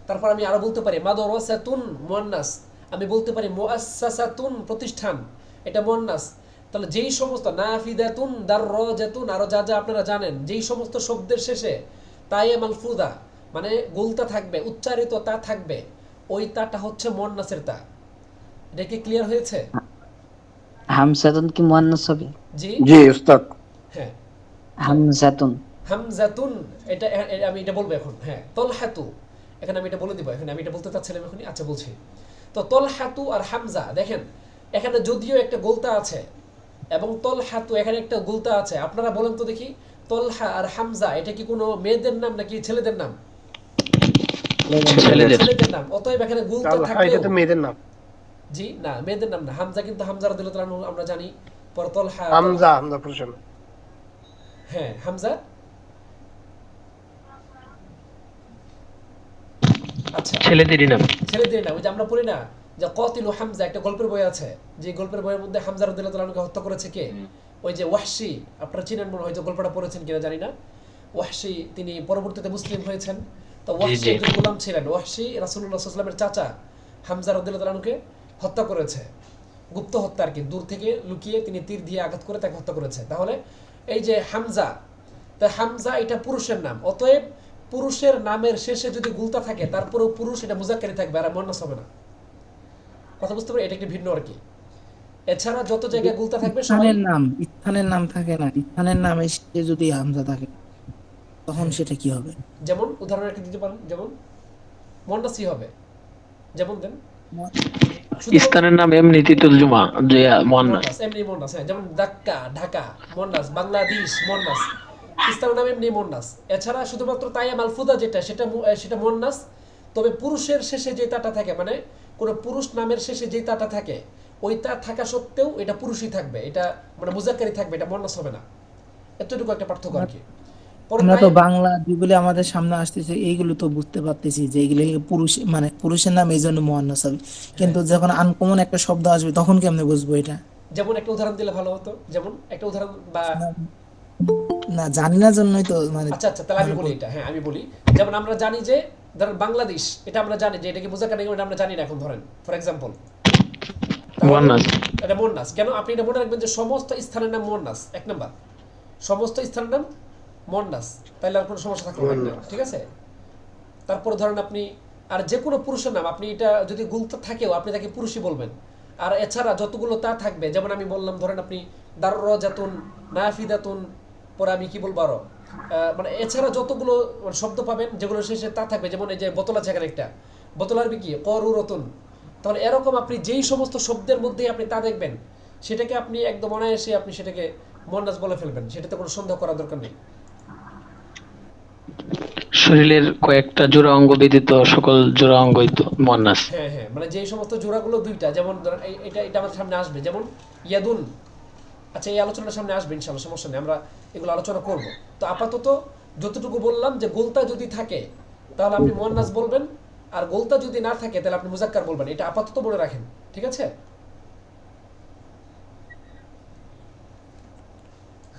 তারপর আমি আরো বলতে পারি মাদরাসাতুন মুয়ান্নাস, আমি বলতে পারি মুআসসাসাতুন প্রতিষ্ঠান, এটা মুয়ান্নাস। তাহলে যেই সমস্ত নাফিদাতুন দাররাজাতুন আরো যা যা আপনারা জানেন, যেই সমস্ত শব্দের শেষে তায়ে মালফুযা মানে গুলতা থাকবে, উচ্চারিত তা থাকবে, ওই তাটা হচ্ছে মুয়ান্নাসের তা। এটা কি ক্লিয়ার হয়েছে? হামজাতুন কি মুয়ান্নাস হবে? জি জি উস্তাদ। হ্যাঁ, হামজাতুন। হামজাতুন এটা আমি এটা বলবো এখন। হ্যাঁ, তলহাতু এখানে আমি এটা বলে দিব, এখন আমি এটা বলতে চাচ্ছিলাম এখনই। আচ্ছা বলছি। তো তলহাতু আর হামজা, দেখেন এখানে যদিও একটা গোলতা আছে এবং তলহাতু এখানে একটা গোলতা আছে, আপনারা বলেন তো দেখি, তলহা আর হামজা এটা কি কোনো মেয়েদের নাম নাকি ছেলেদের নাম? ছেলেদের। ছেলেদের নাম। অতএব এখানে গোলতা থাকলেও এটা তো মেয়েদের নাম। জি না, মেয়েদের নাম না। হামজা কিন্তু হামজা রাদিয়াল্লাহু তাআলা আমরা জানি। পর তলহা, হামজা পুরুষ নাম। হ্যাঁ হামজা। আচ্ছা ছেলেদেরই নাম। ছেলেদের নাম। ওই যে আমরা পড়ি না যে কাতিলু হামজা, একটা গল্পের বই আছে, যে গল্পের বইয়ের মধ্যে হামজা রাদিয়াল্লাহু তাআলা আনহুকে হত্যা করেছে কে? ওই যে ওয়াহশী, আপনারা চিনেন মনে হয়, হয়তো গল্পটা পড়েছেন কিনা জানি না। ওয়াহশী তিনি পরবর্তীতে মুসলিম হয়েছেন। তো ওয়াহশী জি। একজন গোলাম ছিলেন। ওয়াহশী রাসূলুল্লাহ সাল্লাল্লাহু আলাইহি ওয়াসাল্লামের চাচা হামজা রাদিয়াল্লাহু তাআলা আনহুকে হত্যা করেছে, গুপ্ত হত্যা আর কি, দূর থেকে লুকিয়ে তিনি তীর দিয়ে আঘাত করে তাকে হত্যা করেছে। তাহলে এই যে হামজা, তা হামজা এটা পুরুষের নাম। অতএব পুরুষের নামের শেষে যদি গুলতা থাকে তারপরেও পুরুষ, এটা মুজাক্কারি থাকবে, আর মুয়ান্নাস হবে না। কথা বুঝতে পারি? এটা একটি ভিন্ন আর কি। এছাড়া যত জায়গায় গুলতা থাকবে সবাই স্থানের নাম থাকে না, স্থানের নামে সে যদি হামজা থাকে তখন সেটা কি হবে? যেমন উদাহরণ একটা দিতে পারেন, যেমন মুয়ান্নাসই হবে। যেমন দেন শুধু স্থানের নাম এমনিতেই তর্জমা যে মুয়ান্নাস। মুয়ান্নাস, এমনি মুয়ান্নাস। হ্যাঁ, যেমন ঢাকা, ঢাকা মুয়ান্নাস, বাংলাদেশ মুয়ান্নাস, স্থানের নাম এমনি মুয়ান্নাস। এছাড়া শুধুমাত্র তায়ে মালফুদা যেটা, সেটা মুয়ান্নাস। তবে পুরুষের শেষে যে তাটা থাকে, মানে কোনো পুরুষ নামের শেষে যে তাটা থাকে, ওই তা থাকা সত্ত্বেও এটা পুরুষই থাকবে, এটা মানে মুজাক্কারি থাকবে, এটা মুয়ান্নাস হবে না। এতটুকু একটা পার্থক্য আর কি। পরে আমরা তো তায়ে- বাংলা যেগুলো আমাদের সামনে আসতেছে এইগুলো তো বুঝতে পারতেছি যে এইগুলো পুরুষ, মানে পুরুষের নাম এই জন্য মুয়ান্নাস হবে, কিন্তু যখন আনকমন একটা শব্দ আসবে তখন কেমনে বুঝবো এটা? যেমন একটা উদাহরণ দিলে ভালো হতো, যেমন একটা উদাহরণ বা না জানি না জন্যই তো মানে আচ্ছা আচ্ছা, তাহলে আমি বলি এটা। হ্যাঁ আমি বলি, যেমন আমরা জানি যে ধরেন বাংলাদেশ, এটা আমরা জানি যে এটা কি মুজাক্কার নাকি, এটা আমরা জানি না এখন। ধরেন ফর এক্সাম্পল মুয়ান্নাস। এটা মুয়ান্নাস। কেন? আপনি এটা মনে রাখবেন যে সমস্ত স্থানের নাম মুয়ান্নাস। 1 নাম্বার, সমস্ত স্থানের নাম মুয়ান্নাস, তাইলে আর কোনো সমস্যা থাকবে না, ঠিক আছে? তারপর ধরেন আপনি আর যে কোনো পুরুষের নাম, আপনি এটা যদি গুলতা থাকেও আপনি তাকে পুরুষই বলবেন। আর এছাড়া যতগুলো তা থাকবে, যেমন আমি বললাম ধরেন আপনি দাররাজাতুন, নাফিদাতুন, পরে আমি কি বলবো আরো, মানে এছাড়া যতগুলো শব্দ পাবেন যেগুলো শেষে তা থাকবে, যেমন এই যে বোতল আছে এখানে একটা, বোতল আরবি কি? করুরতুন। তাহলে এরকম আপনি যেই সমস্ত শব্দের মধ্যেই আপনি তা দেখবেন, সেটাকে আপনি একদম অনায়াসে আপনি সেটাকে মুয়ান্নাস বলে ফেলবেন, সেটাতে কোনো সন্দেহ করার দরকার নেই। শরীরের কয়েকটা জোড়া অঙ্গ ব্যতীত সকল জোড়া অঙ্গই তো মুয়ান্নাস। হ্যাঁ হ্যাঁ, মানে যেই সমস্ত জোড়াগুলো দুইটা, যেমন ধরেন এটা এটা আমাদের সামনে আসবে, যেমন ইয়াদুন। আচ্ছা, এই আলোচনার সামনে আসবে ইনশাআল্লাহ, সমস্যা নেই, আমরা এগুলো আলোচনা করব। তো আপাতত যতটুকু বললাম যে গোলতা যদি থাকে তাহলে আপনি মুয়ান্নাস বলবেন, আর গোলতা যদি না থাকে তাহলে আপনি মুজাক্কার বলবেন। এটা আপাতত মনে রাখেন, ঠিক আছে?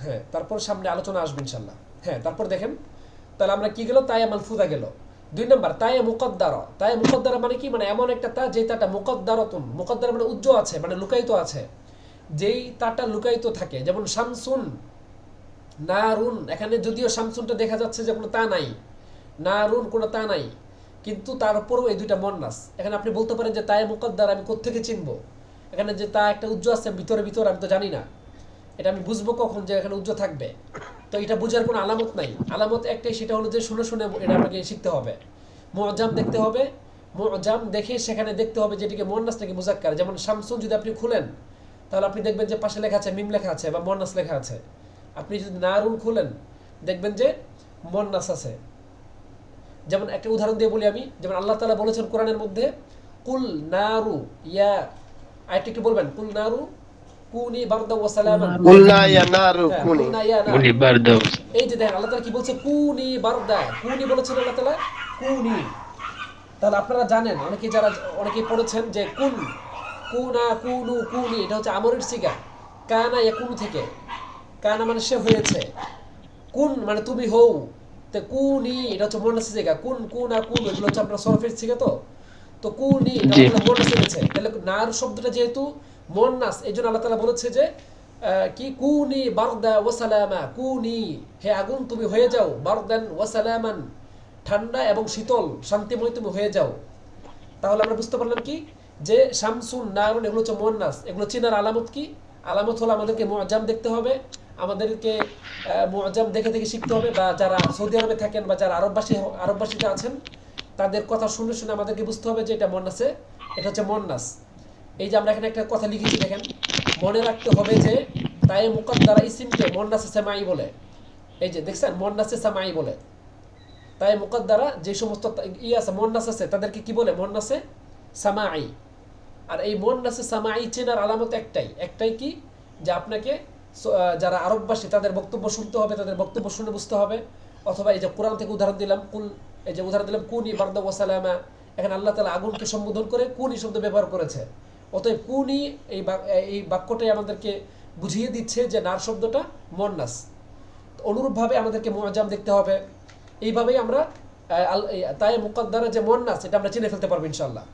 হ্যাঁ, তারপর সামনে আলোচনা আসবে ইনশাআল্লাহ। হ্যাঁ, তারপর দেখেন, তাহলে আমরা কি গেল? তায়ে মালফুদা গেল। 2 নাম্বার তায়ে মুকদ্দারা। তায়ে মুকদ্দারা মানে কি? মানে এমন একটা তা যে তাটা মুকদ্দারাতুন, মুকদ্দারা মানে উজ্জ্বল আছে, মানে লুকায়িত আছে, যেই তাটা লুকায়িত থাকে। যেমন শামসুন, নারুন, এখানে যদিও শামসুনটা দেখা যাচ্ছে যে কোনো তা নাই, নারুন কোনো তা নাই, কিন্তু তারপরেও এই দুইটা মুয়ান্নাস। এখানে আপনি বলতে পারেন যে তায়ে মুকদ্দারা আমি কোত্থেকে চিনবো? এখানে যে তা একটা উজ্জ্বল আছে ভিতরে ভিতরে, আমি তো জানি না, এটা আমি বুঝবো কখন যে এখানে উজ্জ্বল থাকবে? তো এটা বোঝার কোনো আলামত নাই। আলামত একটাই, সেটা হলো যে শুনে শুনে এটা আমাকে শিখতে হবে। মুআজ্জাম দেখতে হবে, মুআজ্জাম দেখে সেখানে দেখতে হবে যে এটিকে মুয়ান্নাস নাকি মুযাক্কার। যেমন শামসুন যদি আপনি খুলেন তাহলে আপনি দেখবেন যে পাশে লেখা আছে মিম লেখা আছে বা মুয়ান্নাস লেখা আছে। আপনি যদি নারুন খুলেন দেখবেন যে মুয়ান্নাস আছে। যেমন একটা উদাহরণ দিয়ে বলি আমি, যেমন আল্লাহ তাআলা বলেছেন কোরআনের মধ্যে কুল নারু ইয়া, আয়াতটি একটু বলবেন, কুল নারু কুনি বারদা ওয়া সালামান। কুলনা ইয়া নারু হ্যাঁ, কুনি। কুলনা ইয়া নারু। উনি বারদাও এই যে দেখেন আল্লাহ তাআলা কি বলছে, কুনি বারদা, কুনি বলেছেন আল্লাহ তাআলা কুনি। তাহলে আপনারা জানেন অনেকেই পড়েছেন যে কুন, কুনা, কুনু, কুনি, এটা হচ্ছে আমরের সিগা। কানা ইয়াকুনু থেকে, কানা মানে সে হয়েছে, কুন মানে তুমি হও, তো কুনি এটা হচ্ছে মুয়ান্নাসের সিগা। কুন, কুনা, কুনু এগুলো হচ্ছে আপনার সরফের সিগা। তো কুনি এটা জি। আল্লাহ মুয়ান্নাস এনেছে। তাহলে নার শব্দটা যেহেতু মুয়ান্নাস, এইজন্য আল্লাহ তাআলা বলেছে যে কি কুনি বারদা ওয়া সালামা, কুনি হে আগুন তুমি হয়ে যাও, বারদান ওয়া সালামান ঠান্ডা এবং শীতল শান্তিময় তুমি হয়ে যাও। তাহলে আমরা বুঝতে পারলাম কি যে শামসুন নারুন এগুলো হচ্ছে মুয়ান্নাস। এগুলো চিনার আলামত কি? আলামত হলো আমাদেরকে মুআজ্জাম দেখতে হবে, আমাদেরকে মুআজ্জাম দেখে দেখে শিখতে হবে, বা যারা সৌদি আরবে থাকেন বা যারা আরববাসীতে আছেন তাদের কথা শুনে শুনে আমাদেরকে বুঝতে হবে যে এটা মুয়ান্নাসে, এটা হচ্ছে মুয়ান্নাস। এই যে আমরা এখানে একটা কথা লিখেছি দেখেন, মনে রাখতে হবে যে তায়ে মুকাদ্দারা ইসিমকে মুয়ান্নাসে সামাই বলে। এই যে দেখছেন মুয়ান্নাসে সামাই বলে। তাই মুকাদ্দারা যে সমস্ত আছে মুয়ান্নাস আছে তাদেরকে কি বলে? মুয়ান্নাসে সামাই। আর এই মুয়ান্নাসে সামাই চেনার আলামত একটাই কি, যে আপনাকে যারা আরববাসী তাদের বক্তব্য শুনতে হবে, তাদের বক্তব্য শুনে বুঝতে হবে। অথবা এই যে কোরআন থেকে উদাহরণ দিলাম, এই যে উদাহরণ দিলাম কুনি বারদা ওয়া সালামা, এখানে আল্লাহ তাআলা আগুনকে সম্বোধন করে কুনি শব্দ ব্যবহার করেছে। অতএব কুনি এই বাক্যটাই আমাদেরকে বুঝিয়ে দিচ্ছে যে নার শব্দটা মুয়ান্নাস। অনুরূপভাবে আমাদেরকে মুআজ্জাম দেখতে হবে। এইভাবেই আমরা তায়ে মুকাদ্দারা যে মুয়ান্নাস এটা আমরা চিনে ফেলতে পারবো ইনশাআল্লাহ।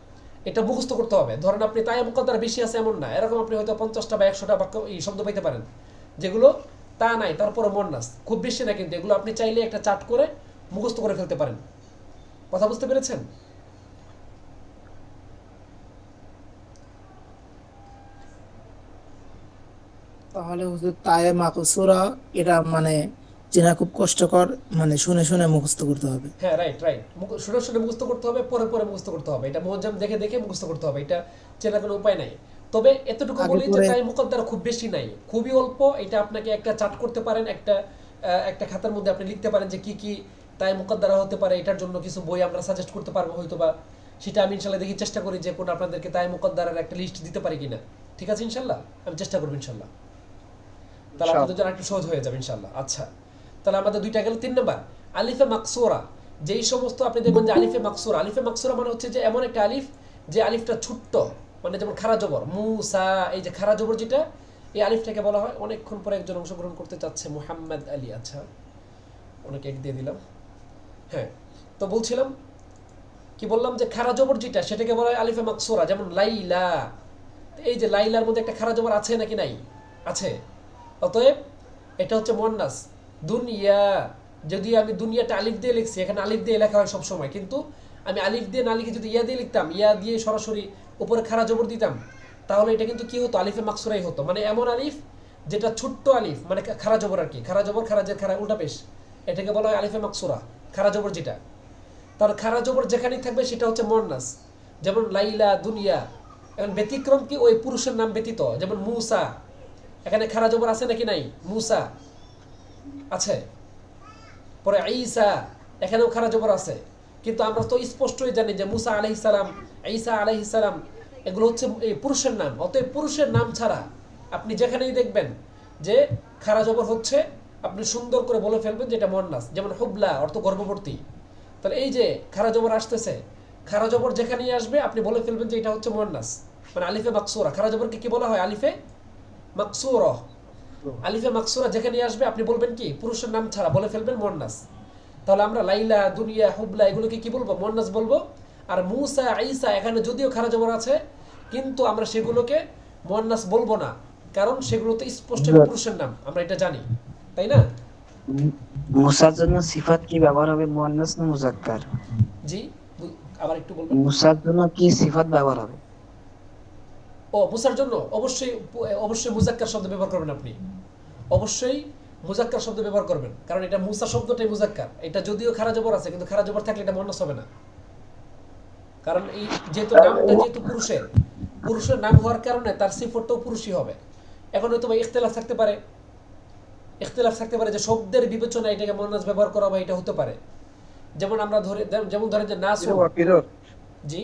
এটা মুখস্থ করতে হবে। ধরেন আপনি তায়ে মুকাদ্দারা বেশি আছে এমন না, এরকম আপনি হয়তো 50টা বা 100টা বাক্য এই শব্দ পাইতে পারেন যেগুলো তা নাই, তারপরে মুয়ান্নাস খুব বেশি না, কিন্তু এগুলো আপনি চাইলে একটা চার্ট করে মুখস্থ করে ফেলতে পারেন। কথা বুঝতে পেরেছেন? তাহলে হুজুর তায়ে মাকসুরা এটা মানে চেনা খুব কষ্টকর, মানে শুনে শুনে মুখস্থ করতে হবে। হ্যাঁ, রাইট। শুনে শুনে মুখস্থ করতে হবে, পরে পরে মুখস্থ করতে হবে। এটা মুআজ্জাম দেখে দেখে মুখস্থ করতে হবে, এটা চেনার কোনো উপায় নাই। তবে এতটুকু আগে বলি যে পরে তাই মুকাদ্দারা খুব বেশি নাই, খুবই অল্প। এটা আপনাকে একটা চার্ট করতে পারেন, একটা খাতার মধ্যে আপনি লিখতে পারেন যে কি কি তাই মুকাদ্দারা হতে পারে। এটার জন্য কিছু বই আমরা সাজেস্ট করতে পারবো হয়তো, বা সেটা আমি ইনশাল্লাহ দেখি চেষ্টা করি যে কোন আপনাদেরকে তাই মুকাদ্দারার একটা লিস্ট দিতে পারি কিনা। ঠিক আছে ইনশাল্লাহ, আমি চেষ্টা করবো ইনশাল্লাহ। তাহলে আপনাদের জন্য একটু সহজ হয়ে যাবে ইনশাল্লাহ। আচ্ছা, তাহলে আমাদের দুইটা গেল। 3 নাম্বার আলিফে মাকসুরা। যেই সমস্ত আপনি দেখবেন যে আলিফে মাকসুরা মানে হচ্ছে যে এমন একটা আলিফ যে আলিফটা ছোট্ট, মানে যেমন খারা জবর মুসা, এই যে খারা জবর যেটা, এই আলিফটাকে বলা হয়। অনেকক্ষণ পরে একজন অংশগ্রহণ করতে চাচ্ছে, মুহাম্মদ আলী। আচ্ছা, ওনাকে এক দিয়ে দিলাম। হ্যাঁ, তো বলছিলাম কি বললাম যে খারা জবর যেটা সেটাকে বলা হয় আলিফে মাকসুরা। যেমন লাইলা, এই যে লাইলার মধ্যে একটা খারা জবর আছে নাকি নাই? আছে। অতএব এটা হচ্ছে মুয়ান্নাস। দুনিয়া, যদি আমি দুনিয়াটা আলিফ দিয়ে লিখছি, এখানে আলিফ দিয়ে লেখা হয় সবসময়, কিন্তু আমি আলিফ দিয়ে না লিখে যদি ইয়া দিয়ে লিখতাম, ইয়া দিয়ে সরাসরি উপরে খারা জবর দিতাম, তাহলে এটা কিন্তু কি হতো? আলিফে মাকসুরাই হতো। মানে এমন আলিফ যেটা ছোট্ট আলিফ, মানে খারা জবর আর কি, খারা জবর খারাজের খারা উল্টা পেশ, এটাকে বলা হয় আলিফে মাকসুরা, খারা জবর যেটা। তার খারা জবর যেখানেই থাকবে সেটা হচ্ছে মুয়ান্নাস। যেমন লাইলা, দুনিয়া। এখন ব্যতিক্রম কি? ওই পুরুষের নাম ব্যতীত। যেমন মুসা, এখানে খারা জবর আছে নাকি নাই? মুসা আছে। পরে ঈসা, এখানেও খারা জবর আছে। কিন্তু আমরা তো স্পষ্টই জানি যে মুসা আলাইহিস সালাম, ঈসা আলাইহিস সালাম এগুলো হচ্ছে এই পুরুষের নাম। অতএব পুরুষের নাম ছাড়া আপনি যেখানেই দেখবেন যে খারা জবর হচ্ছে, আপনি সুন্দর করে বলে ফেলবেন যে এটা মুয়ান্নাস। যেমন হুবলা অর্থ গর্ভবতী। তাহলে এই যে খারা জবর আসতেছে, খারা জবর যেখানেই আসবে আপনি বলে ফেলবেন যে এটা হচ্ছে মুয়ান্নাস, মানে আলিফে মাকসুরা। খারা জবরকে কি বলা হয়? আলিফে মাকসুরা। আলিফে মাকসুরা যেখানেই আসবে আপনি বলবেন কি? পুরুষের নাম ছাড়া বলে ফেলবেন মুয়ান্নাস। তাহলে আমরা লাইলা, দুনিয়া, হুবলা এগুলোকে কি বলবো? মুয়ান্নাস বলবো। আর মুসা, ঈসা এখানে যদিও খারা জবর আছে, কিন্তু আমরা সেগুলোকে মুয়ান্নাস বলবো না, কারণ সেগুলো তো স্পষ্ট পুরুষের নাম, আমরা এটা জানি, তাই না? মুসার জন্য সিফাত কি ব্যবহার হবে, মুয়ান্নাস না মুযাক্কার? জি, আবার একটু বলবেন। মুসার জন্য কি সিফাত ব্যবহার হবে? ও, মুসার জন্য অবশ্যই মুযাক্কার শব্দ ব্যবহার করবেন আপনি। অবশ্যই মুযাক্কার শব্দ ব্যবহার করবেন, কারণ এটা মুসা শব্দটাই মুযাক্কার। এটা যদিও খারা জবর আছে, কিন্তু খারা জবর থাকলে এটা মুয়ান্নাস হবে না। কারণ এই যেহেতু নামটা যেহেতু পুরুষের নাম হওয়ার কারণে তার সিফতটাও পুরুষই হবে। এখন হয়তো বা ইখতিলাফ থাকতে পারে যে শব্দের বিবেচনায় এটাকে মুয়ান্নাস ব্যবহার করা বা এটা হতে পারে। যেমন আমরা ধরেন যে নাসু। জি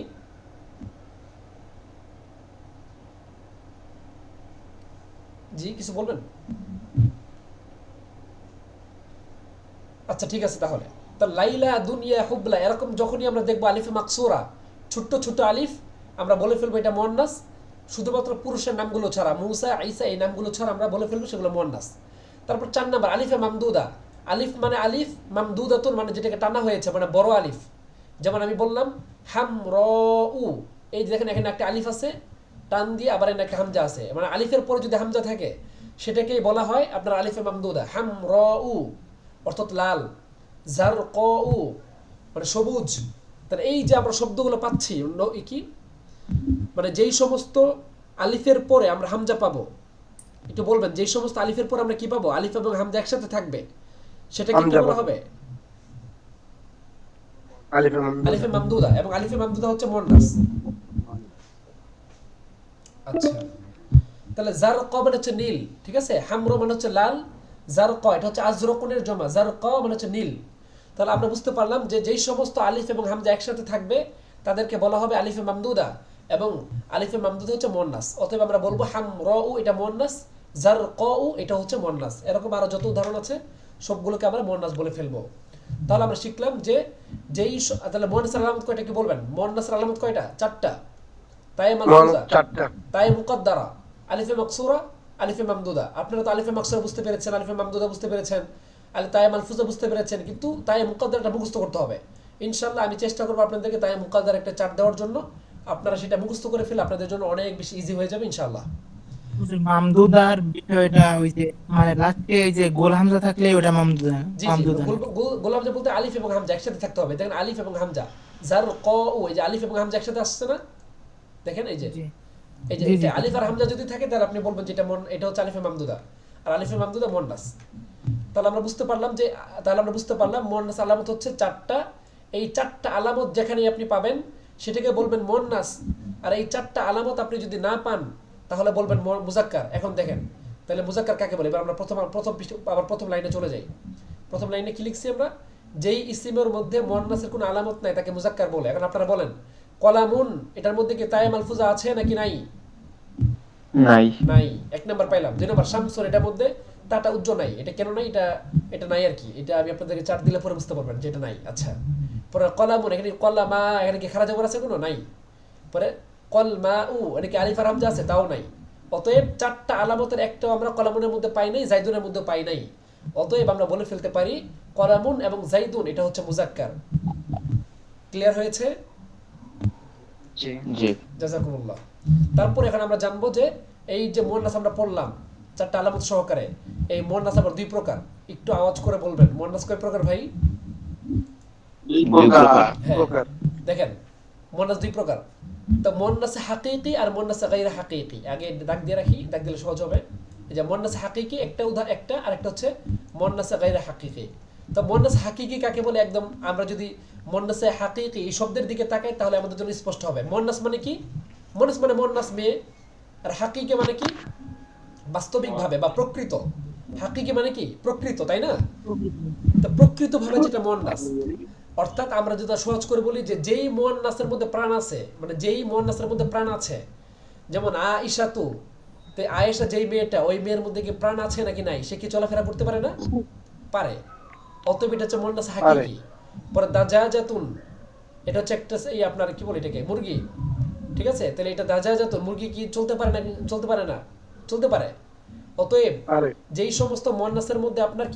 জি কিছু বলবেন? আচ্ছা ঠিক আছে, তাহলে তা লাইলা দুনিয়া হুবলা এরকম যখনই আমরা দেখবো আলিফে মাকসুরা ছোট্ট ছোট্ট আলিফ, আমরা বলে ফেলবো এটা মুয়ান্নাস। শুধুমাত্র পুরুষের নামগুলো ছাড়া, মুসা ঈসা এই নামগুলো ছাড়া আমরা বলে ফেলবো সেগুলো মুয়ান্নাস। তারপর 4 নাম্বার আলিফে মামদুদা। আলিফ মানে আলিফ, মামদুদাতুন মানে যেটাকে টানা হয়েছে, মানে বড় আলিফ। যেমন আমি বললাম হামরাউ, এই যে দেখেন এখানে একটা আলিফ আছে টান দিয়ে, আবার এখানে একটা হামজা আছে, মানে আলিফের পরে যদি হামজা থাকে সেটাকেই বলা হয় আপনার আলিফে মামদুদা। হামরাউ অর্থাৎ লাল, জারকাউ মানে সবুজ। তাহলে এই যে আমরা শব্দগুলো পাচ্ছি কি, মানে যেই সমস্ত আলিফের পরে আমরা হামজা পাবো, একটু বলবেন যেই সমস্ত আলিফের পরে আমরা কি পাবো, আলিফ এবং হামজা একসাথে থাকবে, সেটাকে কি বলা হবে? আলিফে মামদুদা। এবং আলিফে মামদুদা হচ্ছে মুয়ান্নাস। আচ্ছা, তাহলে জারকা মানে হচ্ছে নীল, ঠিক আছে? হামরা মানে হচ্ছে লাল, জারকা এটা হচ্ছে আজরকুনের জমা, জারকা মানে হচ্ছে নীল। তাহলে আমরা বুঝতে পারলাম যে যেই সমস্ত আলিফ এবং হামজা একসাথে থাকবে তাদেরকে বলা হবে আলিফে মামদুদা, এবং আলিফে মামদুদা হচ্ছে মুয়ান্নাস। অতএব আমরা বলবো হামরাউ এটা মুয়ান্নাস, জারকাউ এটা হচ্ছে মুয়ান্নাস। এরকম আরো যত উদাহরণ আছে সবগুলোকে আমরা মুয়ান্নাস বলে ফেলবো। তাহলে আমরা শিখলাম যে তাহলে মুয়ান্নাসের আলামত কয়টা কি বলবেন? মুয়ান্নাসের আলামত কয়টা? 4টা। তাই মালফুজা, তাই মুকদ্দারা, আলিফে মাকসুরা, আলিফে মামদুদা। আপনারা তো আলিফে মাকসুরা বুঝতে পেরেছেন, আলিফে মামদুদা বুঝতে পেরেছেন, তাই মালফুজা বুঝতে পেরেছেন, কিন্তু তাই মুকদ্দারটা মুখস্থ করতে হবে। ইনশাআল্লাহ আমি চেষ্টা করবো আপনাদেরকে তাই মুকদ্দার একটা চার্ট দেওয়ার জন্য। আপনারা সেটা মুখস্থ করে ফেলে আপনাদের জন্য অনেক বেশি ইজি হয়ে যাবে ইনশাআল্লাহ। মামদুদার বিষয়টা ওই যে মানে লাস্টে ওই যে গোল হামজা থাকলে ওটা মামদুদা। জি জি, গোল হামজা বলতে আলিফ এবং হামজা একসাথে থাকতে হবে। দেখেন আলিফ এবং হামজা, জারকাউ, এই যে আলিফ এবং হামজা একসাথে আসছে না, দেখেন এই যে এটা আলিফ আর হামজা যদি থাকে তাহলে আপনি বলবেন যে এটা হচ্ছে আলিফে মামদুদা, আর আলিফে মামদুদা মুয়ান্নাস। তাহলে আমরা বুঝতে পারলাম মুয়ান্নাস আলামত হচ্ছে 4টা। এই 4টা আলামত যেখানেই আপনি পাবেন সেটাকে বলবেন মুয়ান্নাস, আর এই 4টা আলামত আপনি যদি না পান তাহলে বলবেন মুজাক্কার। এখন দেখেন তাহলে মুজাক্কার কাকে বলে? এবার আমরা প্রথম লাইনে চলে যাই। প্রথম লাইনে কি লিখছি আমরা? যেই ইসিমের মধ্যে মুয়ান্নাসের কোনো আলামত নাই তাকে মুজাক্কার বলে। এখন আপনারা বলেন কলামুন এটার মধ্যে কি তায়ে মালফুজা আছে নাকি নাই? নাই। 1 নাম্বার পাইলাম। 2 নাম্বার শামসুন এটার মধ্যে তাটা উজ্জ্বল নাই। এটা কেন নাই? এটা নাই আর কি। এটা আমি আপনাদেরকে চার্ট দিলে পরে বুঝতে পারবেন যে এটা নাই। আচ্ছা, পরে কলামুন এখানে কলামা, এখানে কি খারাজ আছে কোনো? নাই। পরে কলমাউ এখানে কি আলিফ আর হামজা আছে? তাও নাই। অতএব 4টা আলামতের একটাও আমরা কলামুনের মধ্যে পাই নাই, জাইদুনের মধ্যে পাই নাই। অতএব আমরা বলে ফেলতে পারি কলামুন এবং জাইদুন এটা হচ্ছে মুজাক্কার। ক্লিয়ার হয়েছে? জি জি। জাযাকুমুল্লাহ। তারপর এখন আমরা জানবো যে এই যে মুয়ান্নাস আমরা পড়লাম 4টা আলামত সহকারে, এই মুয়ান্নাস আবার 2 প্রকার। একটু আওয়াজ করে বলবেন মুয়ান্নাস কয় প্রকার ভাই? 2 প্রকার। দেখেন মুয়ান্নাস 2 প্রকার। তো মুয়ান্নাস হাকিকি আর মুয়ান্নাস গায়র হাকিকি। আগে দাগ দিয়ে রাখি, দাগ দিলে সহজ হবে। এই যে মুয়ান্নাস হাকিকি একটা আর একটা হচ্ছে মুয়ান্নাস গায়র হাকিকি। তো মুয়ান্নাস হাকিকি কাকে বলে? একদম আমরা যদি মুয়ান্নাসে হাকিকি এই শব্দের দিকে তাকাই তাহলে আমাদের জন্য স্পষ্ট হবে। মুয়ান্নাস মানে কি? মুয়ান্নাস মানে মুয়ান্নাস মেয়ে, আর হাকিকি মানে কি? বাস্তবিকভাবে বা প্রকৃত। হাকিকি মানে কি? প্রকৃত, তাই না? তো প্রকৃতভাবে যেটা মুয়ান্নাস, অর্থাৎ আমরা যদি সহজ করে বলি যে যেই মুয়ান্নাসের মধ্যে প্রাণ আছে, মানে যেই মুয়ান্নাসের মধ্যে প্রাণ আছে, যেমন আয়েশাতু, তো আয়েশা যেই মেয়েটা, ওই মেয়ের মধ্যে কি প্রাণ আছে নাকি নাই? সে কি চলাফেরা করতে পারে না? পারে। অতএব এটা হচ্ছে মুয়ান্নাস হাকিকি। পরে দাজাজাতুন এটা হচ্ছে একটা এই আপনার কি বলে এটাকে, মুরগি, ঠিক আছে? তাহলে এটা দাজাজাতুন, মুরগি কি চলতে পারে না? চলতে পারে না? চলতে পারে। অতএব যেই সমস্ত মুয়ান্নাসের মধ্যে আপনার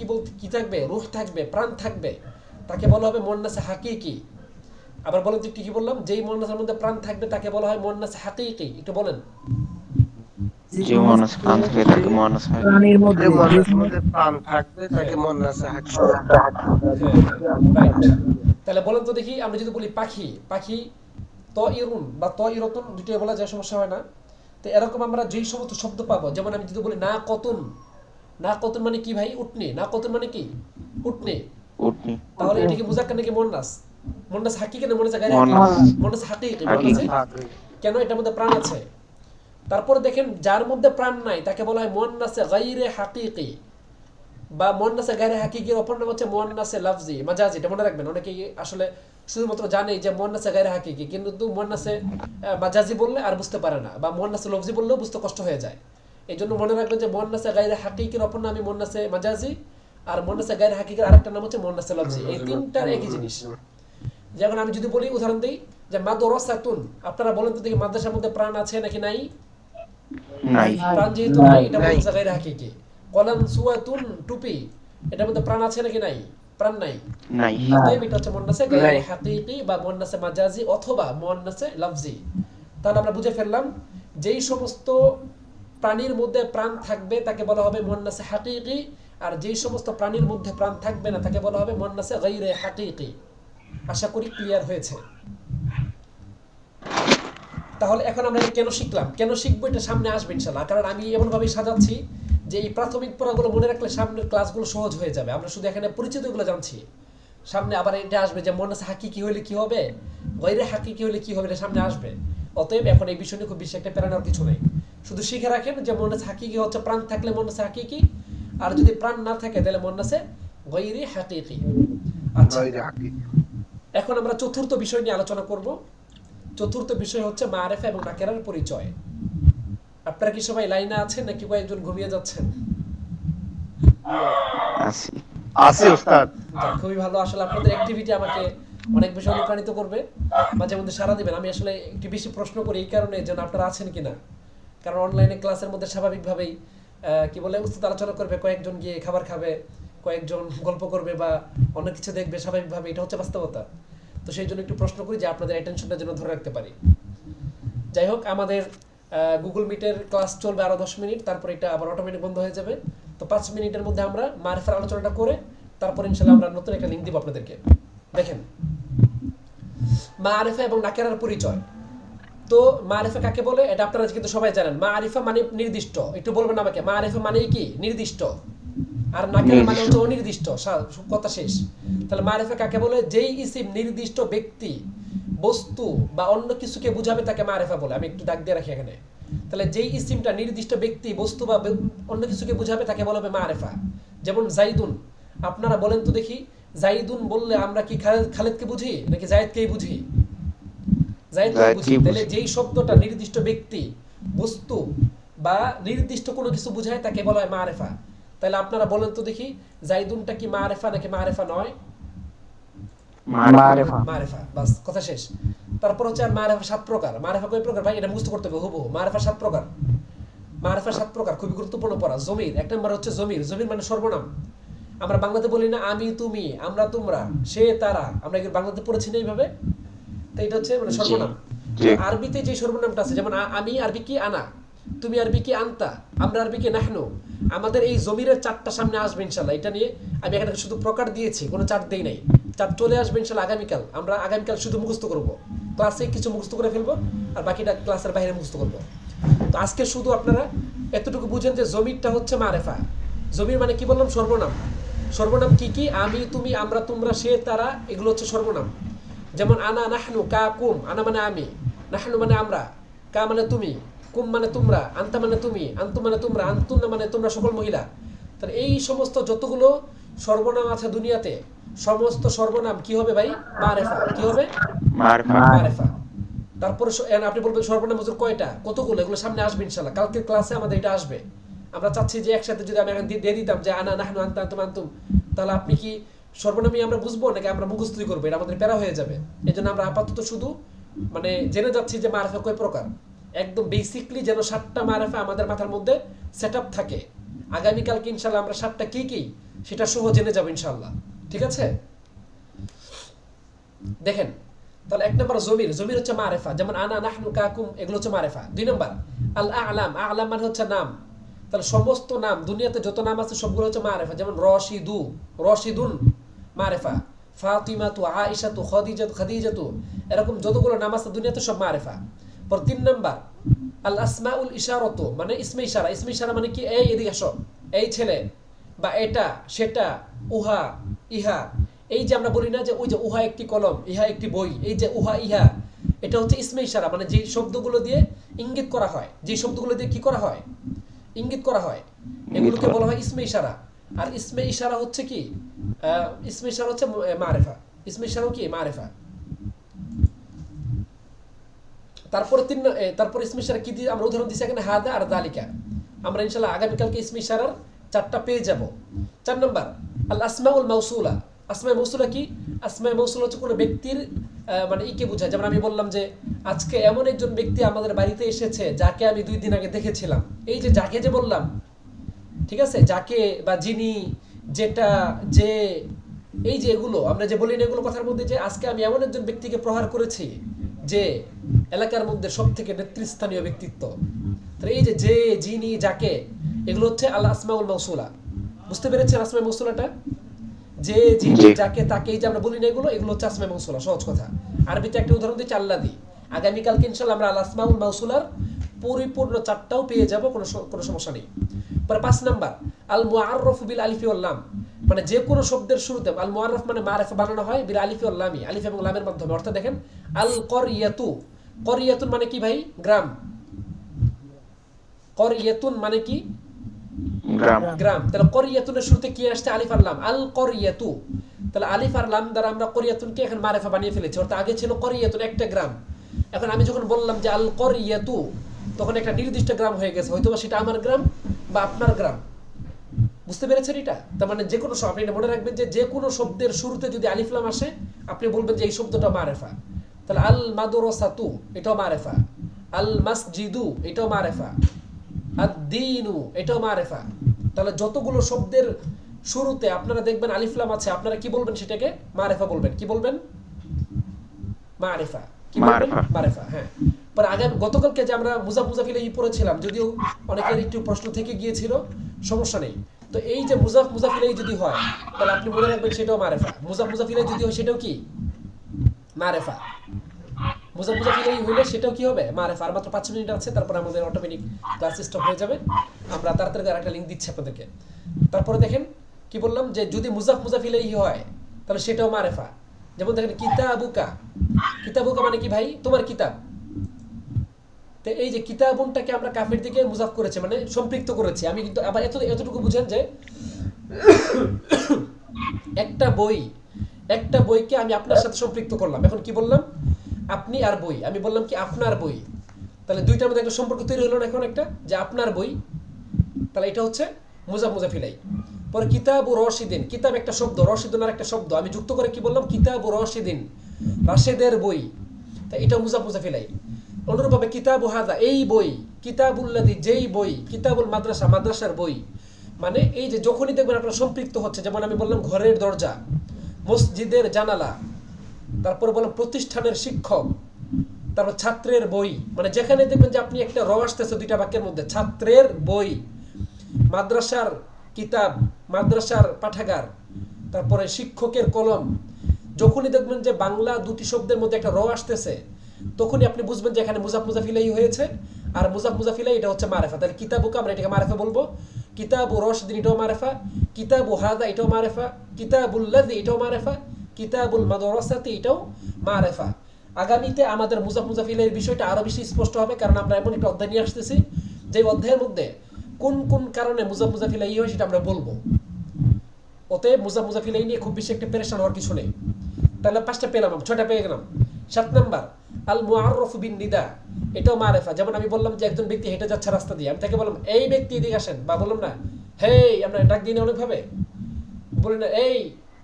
কি থাকবে? রূহ থাকবে, প্রাণ থাকবে, তাকে বলা হবে মুয়ান্নাস হাকিকি। আবার বলেন তো একটু কি বললাম? যেই মুয়ান্নাসের মধ্যে প্রাণ থাকবে তাকে বলা হয় মুয়ান্নাস হাকিকি। একটু বলেন। যে মুয়ান্নাস প্রাণ থাকে তাকে মুয়ান্নাস হয়। প্রাণীর মধ্যে প্রাণ থাকবে তাকে মুয়ান্নাস হাকিকি। রাইট। তাহলে বলেন তো দেখি, আমরা যদি বলি পাখি তয়রুন বা তয়রতুন দুটোই বলা যায়, সমস্যা হয় না। তো এরকম আমরা যেই সমস্ত শব্দ পাবো, যেমন আমি যদি বলি না কতুন মানে কি ভাই? উটনি। না কতুন মানে কি? উটনি। উটনি। তাহলে এটা কি মুজাক্কার নাকি মুয়ান্নাস? মুয়ান্নাস হাকিকি না মুয়ান্নাস গায়রে মুয়ান্নাস হাকিকি? মুয়ান্নাস হাকিকি। হাকিকি। কেন? এটার মধ্যে প্রাণ আছে। তারপরে দেখেন যার মধ্যে প্রাণ নাই তাকে বলা হয় মুয়ান্নাসে গায়রে হাকিকি, বা মুয়ান্নাসে গায়রে হাকিকির অপর নাম হচ্ছে মুয়ান্নাসে লাফজি মাজাজি। এটা মনে রাখবেন, অনেকেই আসলে শুধুমাত্র জানে যে মুয়ান্নাসে গায়রে হাকিকি, কিন্তু মুয়ান্নাসে মাজাজি বললে আর বুঝতে পারে না, বা মুয়ান্নাসে লফজি বললেও বুঝতে কষ্ট হয়ে যায়। এই জন্য মনে রাখবেন যে মুয়ান্নাসে গায়রে হাকিকির অপর নাম মুয়ান্নাসে মাজাজি, আর মুয়ান্নাসে গায়রে হাকিকির আরেকটা নাম হচ্ছে মুয়ান্নাসে লফজি। এই তিনটার একই জিনিস। যেমন আমি যদি বলি, উদাহরণ দিই যে মাদ্রাসাতুন, আপনারা বলেন তো দেখি মাদ্রাসার মধ্যে প্রাণ আছে নাকি নাই? নাই। প্রাণ যেহেতু নাই, এটা মুয়ান্নাসে গায়রে হাকিকি। কলাম সুয়াতুন, টুপি, এটার মধ্যে প্রাণ আছে নাকি নাই? প্রাণ নাই। নাই। অতএব এটা হচ্ছে মুয়ান্নাসে গায়রে হাকিকি বা মুয়ান্নাসে মাজাজি অথবা মুয়ান্নাসে লফজি। তাহলে আমরা বুঝে ফেললাম যেই সমস্ত প্রাণীর মধ্যে প্রাণ থাকবে তাকে বলা হবে মুয়ান্নাসে হাকিকি, আর যেই সমস্ত প্রাণীর মধ্যে প্রাণ থাকবে না তাকে বলা হবে মুয়ান্নাসে গায়রে হাকিকি। আশা করি ক্লিয়ার হয়েছে। তাহলে এখন আমরা এটা কেন শিখলাম, কেন শিখবো, এটা সামনে আসবে ইনশাআল্লাহ। কারণ আমি এমনভাবে সাজাচ্ছি যে এই প্রাথমিক পড়াগুলো মনে রাখলে সামনের ক্লাসগুলো সহজ হয়ে যাবে। আমরা শুধু এখানে পরিচিতগুলো জানছি, সামনে আবার এটা আসবে যে মুয়ান্নাসে হাকিকি হলে কি হবে, গায়রে হাকিকি হলে কি হবে, এটা সামনে আসবে। অতএব এখন এই বিষয় নিয়ে খুব বেশি একটা প্যারা নেওয়ার কিছু নেই। শুধু শিখে রাখেন যে মুয়ান্নাসে হাকিকি হচ্ছে প্রাণ থাকলে মুয়ান্নাসে হাকিকি, আর যদি প্রাণ না থাকে তাহলে মুয়ান্নাসে গায়রে হাকিকি। আচ্ছা, এখন আমরা চতুর্থ বিষয় নিয়ে আলোচনা করব। চতুর্থ বিষয় হচ্ছে মারিফা এবং নাকেরার পরিচয়। আপনারা কি সবাই লাইনে আছেন নাকি কয়েকজন ঘুমিয়ে যাচ্ছেন? আছি। আছে উস্তাদ। যাক, খুবই ভালো। আসলে আপনাদের অ্যাক্টিভিটি আমাকে অনেক বেশি অনুপ্রাণিত করবে, মাঝে মধ্যে সাড়া দিবেন। আমি আসলে একটু বেশি প্রশ্ন করি এই কারণে যেন আপনারা আছেন কিনা, কারণ অনলাইনে ক্লাসের মধ্যে স্বাভাবিকভাবেই কি বলে উস্তাদ আলোচনা করবে, কয়েকজন গিয়ে খাবার খাবে, কয়েকজন গল্প করবে বা অন্য কিছু দেখবে, স্বাভাবিকভাবে এটা হচ্ছে বাস্তবতা। তো সেই জন্য একটু প্রশ্ন করি যে আপনাদের অ্যাটেনশনটা যেন ধরে রাখতে পারি। যাই হোক, আমাদের গুগল মিটের ক্লাস চলবে আরো 10 মিনিট, তারপর এটা আবার অটোমেটিক বন্ধ হয়ে যাবে। তো 5 মিনিটের মধ্যে আমরা মারিফার আলোচনাটা করে তারপর ইনশাআল্লাহ আমরা নতুন একটা লিংক দিব আপনাদেরকে। দেখেন, মারিফা এবং নাকেরার পরিচয়। তো মারিফা কাকে বলে এটা আপনারা কিন্তু সবাই জানেন। মারিফা মানে নির্দিষ্ট। একটু বলবেন আমাকে, মারিফা মানে কি? নির্দিষ্ট। আর নাকেরা মানে হচ্ছে অনির্দিষ্ট। কথা শেষ। তাহলে মারিফা কাকে বলে? যেই ইসিম নির্দিষ্ট ব্যক্তি, বস্তু বা অন্য কিছুকে বুঝাবে তাকে মারিফা বলে। আমি একটু দাগ দিয়ে রাখি এখানে। তাহলে যেই ইসিমটা নির্দিষ্ট ব্যক্তি, বস্তু বা অন্য কিছুকে বুঝাবে তাকে বলা হবে মারিফা। যেমন জাইদুন, আপনারা বলেন তো দেখি, জাইদুন বললে আমরা কি খালেদকে বুঝি নাকি জায়েদকেই বুঝি? জায়েদকে বুঝি। তাহলে যেই শব্দটা নির্দিষ্ট ব্যক্তি, বস্তু বা নির্দিষ্ট কোনো কিছু বুঝায় তাকে বলা হয় মারিফা। তাহলে আপনারা বলেন তো দেখি, জাইদুনটা কি মারিফা নাকি মারিফা নয়? মারিফা। বাস, কথা শেষ। তারপর হচ্ছে আর মারিফা 7 প্রকার। মারিফা কয় প্রকার ভাই? এটা মুখস্থ করতে হবে হুবহু। মারিফা 7 প্রকার। মারিফা 7 প্রকার, খুবই গুরুত্বপূর্ণ পড়া। জমির, এক নম্বর হচ্ছে জমির। জমির মানে সর্বনাম। আমরা বাংলাতে বলি না আমি তুমি, আমরা তোমরা, সে তারা, আমরা বাংলাতে পড়েছি না এইভাবে। তো এটা হচ্ছে মানে সর্বনাম। আরবিতে যে সর্বনামটা আছে, যেমন আমি আরবি কি আনা, তুমি আরবি কি আনতা, আমরা আরবি কি নাহনু। আমাদের এই জমিরের চারটা সামনে আসবে ইনশাআল্লাহ। এটা নিয়ে আমি এখানে শুধু প্রকার দিয়েছি, কোনো চার্ট দেই নাই। চার্ট চলে আসবে ইনশাআল্লাহ আগামীকাল। আমরা আগামীকাল শুধু মুখস্থ করব, ক্লাসে কিছু মুখস্থ করে ফেলবো আর বাকিটা ক্লাসের বাইরে মুখস্থ করব। তো আজকে শুধু আপনারা এতটুকু বুঝেন যে জমিরটা হচ্ছে মারিফা। জমির মানে কি বললাম? সর্বনাম। সর্বনাম কি কি? আমি, তুমি, আমরা, তোমরা, সে, তারা, এগুলো হচ্ছে সর্বনাম। যেমন আনা, নাহনু, কা, কুম। আনা মানে আমি, নাহনু মানে আমরা, কা মানে তুমি, কুম মানে তোমরা, আনতা মানে তুমি, আনতু মানে তোমরা, আনতুন মানে তোমরা সকল মহিলা। তাহলে এই সমস্ত যতগুলো সর্বনাম আছে দুনিয়াতে, সমস্ত সর্বনাম কি হবে ভাই? মারিফা। কি হবে? মারিফা। তারপরে আপনি বলবেন সর্বনাম হুজুর কয়টা, কতগুলো? এগুলো সামনে আসবে ইনশাআল্লাহ। কালকের ক্লাসে আমাদের এটা আসবে। আমরা চাচ্ছি যে একসাথে যদি আমি এখন দিয়ে দিতাম যে আনা, নাহনু, আনতা, আনতুম, আনতুম, তাহলে আপনি কি সর্বনামই আমরা বুঝবো নাকি আমরা মুখস্থই করবো? এটা আমাদের প্যারা হয়ে যাবে। এই জন্য আমরা আপাতত শুধু মানে জেনে যাচ্ছি যে মারিফা কয় প্রকার। একদম বেসিকলি যেন 7টা মারিফা আমাদের মাথার মধ্যে সেট আপ থাকে। আগামীকালকে ইনশাআল্লাহ আমরা 7টা কি কি সেটা সহ জেনে যাবো ইনশাআল্লাহ। ঠিক আছে? দেখেন, তাহলে 1 নম্বর জমির। জমির হচ্ছে মারিফা। যেমন আনা, নাহনু, কাকুম, এগুলো হচ্ছে মারিফা। 2 নম্বর আল আ'লাম। আ'লাম মানে হচ্ছে নাম। তাহলে সমস্ত নাম, দুনিয়াতে যত নাম আছে সবগুলো হচ্ছে মারিফা। যেমন রশিদু, রশিদুন মারিফা। ফাতিমাতু, আয়েশাতু, খাদিজাতু, এরকম যতগুলো নাম আছে দুনিয়াতে সব মারিফা। পর 3 নম্বর আল আসমাউল ইশারাতু, মানে ইসমে ইশারা। ইসমে ইশারা মানে কি? এই এদিকে আসো, এই ছেলে, বা এটা, সেটা, উহা, ইহা, এই যে আমরা বলি না যে ওই যে উহা একটি কলম, ইহা একটি বই, এই যে উহা ইহা, এটা হচ্ছে ইসমে ইশারা, মানে যে শব্দগুলো দিয়ে ইঙ্গিত করা হয়, যে শব্দগুলো দিয়ে কি করা হয়, ইঙ্গিত করা হয়, এগুলোকে বলা হয় ইসমে ইশারা। আর ইসমে ইশারা হচ্ছে কি, ইসমে ইশারা হচ্ছে মারেফা, ইসমে ইশারাও কি মারেফা। তারপরে ইসমে ইশারা কি দিয়ে আমরা উদাহরণ দিচ্ছি এখানে, হাদা আর দালিকা। আমরা ইনশাআল্লাহ আগামীকালকে ইসমে ইশারার 4টা পেয়ে যাব। 4 নাম্বার আল আসমাউল মাউসুলা। আসমায়ে মাউসুলা কি? আসমায়ে মাউসুলা হচ্ছে কোনো ব্যক্তির মানে ইকে বোঝায়। যেমন আমি বললাম যে আজকে এমন একজন ব্যক্তি আমাদের বাড়িতে এসেছে যাকে আমি 2 দিন আগে দেখেছিলাম। এই যে যাকে যে বললাম, ঠিক আছে, যাকে বা যিনি, যেটা, যে, এই যে এগুলো আমরা যে বলি না, এগুলো কথার মধ্যে যে আজকে আমি এমন একজন ব্যক্তিকে প্রহার করেছি যে এলাকার মধ্যে সব থেকে নেতৃস্থানীয় ব্যক্তিত্ব। তাহলে এই যে, যিনি, যাকে, এগুলো হচ্ছে আল আসমাউল মাউসুলা। বুঝতে পেরেছেন আসমায়ে মাউসুলাটা? যে, যিনি, যাকে, তাকে, এই যে আমরা বলি না, এগুলো হচ্ছে আসমায়ে মাউসুলা। সহজ কথা। আরবিতে একটা উদাহরণ দিচ্ছি, আল্লাযী। আগামীকালকে ইনশাআল্লাহ আমরা আল আসমাউল মাউসুলার পরিপূর্ণ 4টাও পেয়ে যাব, কোনো সমস্যা নেই। পরে 5 নাম্বার আল মুআররাফু বিল আলিফি ওয়াল লাম, মানে যে কোনো শব্দের শুরুতে আল মুআররাফ মানে মারিফা বানানো হয় বিল আলিফি ওয়াল লামি, আলিফ এবং লামের মাধ্যমে। অর্থাৎ দেখেন আল করিয়াতু, করিয়াতুন মানে কি ভাই? গ্রাম। করিয়াতুন মানে কি? গ্রাম। তাহলে করিয়াতুনের শুরুতে কি আসছে? আলিফ আর লাম, আল করিয়াতু। তাহলে আলিফ আর লাম দ্বারা আমরা করিয়াতুনকে এখন মারিফা বানিয়ে ফেলেছি। অর্থাৎ আগে ছিল করিয়াতুন একটা গ্রাম, এখন আমি যখন বললাম যে আল করিয়াতু, তখন একটা নির্দিষ্ট গ্রাম হয়ে গেছে, হয়তো সেটা আমার গ্রাম বা আপনার গ্রাম। বুঝতে পেরেছেন এটা? তার মানে যে কোনো আপনি এটা মনে রাখবেন যে কোনো শব্দের শুরুতে যদি আলিফ লাম আসে, আপনি বলবেন যে এই শব্দটা মারিফা। তাহলে আল মাদরাসাতু এটাও মারিফা, আল মাসজিদু এটাও মারিফা, আদ-দীনু এটাও মারিফা। তাহলে যতগুলো শব্দের শুরুতে আপনারা দেখবেন আলিফ লাম আছে, আপনারা কি বলবেন? সেটাকে মারিফা বলবেন। কি বলবেন? মারিফা। কি বলবেন? মারিফা। হ্যাঁ। পরে গতকালকে যে আমরা মুজাফ মুজাফ ইলাইহি পড়েছিলাম, যদিও অনেকের একটু প্রশ্ন থেকে গিয়েছিল, সমস্যা নেই। তো এই যে মুজাফ মুজাফ ইলাইহি যদি হয়, তাহলে আপনি মনে রাখবেন সেটাও মারিফা। মুজাফ মুজাফ ইলাইহি যদি হয় সেটাও কি মারিফা। মুজাফ মুজাফ ইলাইহি হইলে সেটাও কি হবে? মারিফা। আর মাত্র 5 মিনিট আছে, তারপর আমাদের অটোমেটিক ক্লাস স্টপ হয়ে যাবে। আমরা তাড়াতাড়ি আরেকটা লিংক দিচ্ছি আপনাদেরকে। তারপরে দেখেন কি বললাম, যে যদি মুজাফ মুজাফ ইলাইহি হয় তাহলে সেটাও মারিফা। যেমন দেখেন কিতাবুকা, কিতাবুকা মানে কি ভাই? তোমার কিতাব। তো এই যে কিতাবুনটাকে আমরা কাফের দিকে মুজাফ করেছি, মানে সম্পৃক্ত করেছি। আমি কিন্তু আবার এতটুকু বুঝেন যে একটা বইকে আমি আপনার সাথে সম্পৃক্ত করলাম। এখন কি বললাম? আপনি আর বই। আমি বললাম কি আপনার বই। তাহলে দুইটার মধ্যে একটা সম্পর্ক তৈরি হলো না এখন একটা, যে আপনার বই। তাহলে এটা হচ্ছে মুজাফ মুজাফ ইলাইহি। পরে কিতাবু রশিদিন, কিতাব একটা শব্দ, রশিদুন আর একটা শব্দ, আমি যুক্ত করে কি বললাম? কিতাবু রশিদিন, রাশেদের বই। তাই এটা মুজাফ মুজাফ ইলাইহি। অনুরূপভাবে কিতাবু হাদা এই বই, কিতাবুল্লাযী যেই বই, কিতাবুল মাদ্রাসা মাদ্রাসার বই। মানে এই যে যখনই দেখবেন আপনারা সম্পৃক্ত হচ্ছে, যেমন আমি বললাম ঘরের দরজা, মসজিদের জানালা, তারপরে বললাম প্রতিষ্ঠানের শিক্ষক, তারপর ছাত্রের বই। মানে যেখানে দেখবেন যে আপনি একটা র আসতেছে দুইটা বাক্যের মধ্যে, ছাত্রের বই, মাদ্রাসার কিতাব, মাদ্রাসার পাঠাগার, তারপরে শিক্ষকের কলম, যখনই দেখবেন যে বাংলা দুটি শব্দের মধ্যে একটা র আসতেছে, তখনই আপনি বুঝবেন যে এখানে মুজাফ মুজাফ ইলাইহি হয়েছে। আর মুজাফ মুজাফ ইলাইহি এটা হচ্ছে মারিফা। তাহলে কিতাবুকা আমরা এটাকে মারিফা বলবো, কিতাবু রশদিন এটাও মারিফা, কিতাবু হাদা এটাও মারিফা, কিতাবুল্লাযী এটাও মারিফা, কিতাবুল মাদরাসাতি এটাও মারিফা। আগামীতে আমাদের মুজাফ মুজাফ ইলাইহির বিষয়টা আরো বেশি স্পষ্ট হবে, কারণ আমরা এমন একটা অধ্যায় নিয়ে আসতেছি যে অধ্যায়ের মধ্যে কোন কোন কারণে মুজাফ মুজাফ ইলাইহি হয় সেটা আমরা বলবো। অতএব মুজাফ মুজাফ ইলাইহি নিয়ে খুব বেশি একটা পেরেশান হওয়ার কিছু নেই। তাহলে 5টা পেলাম, 6টা পেয়ে গেলাম। 7 নাম্বার আল মুআররাফু বিন নিদা, এটাও মারিফা। যেমন আমি বললাম যে একজন ব্যক্তি হেঁটে যাচ্ছে রাস্তা দিয়ে, আমি তাকে বললাম এই ব্যক্তি এদিকে আসেন, বা বললাম না হেই, আমরা ডাক দিই না অনেকভাবে, বলি না এই,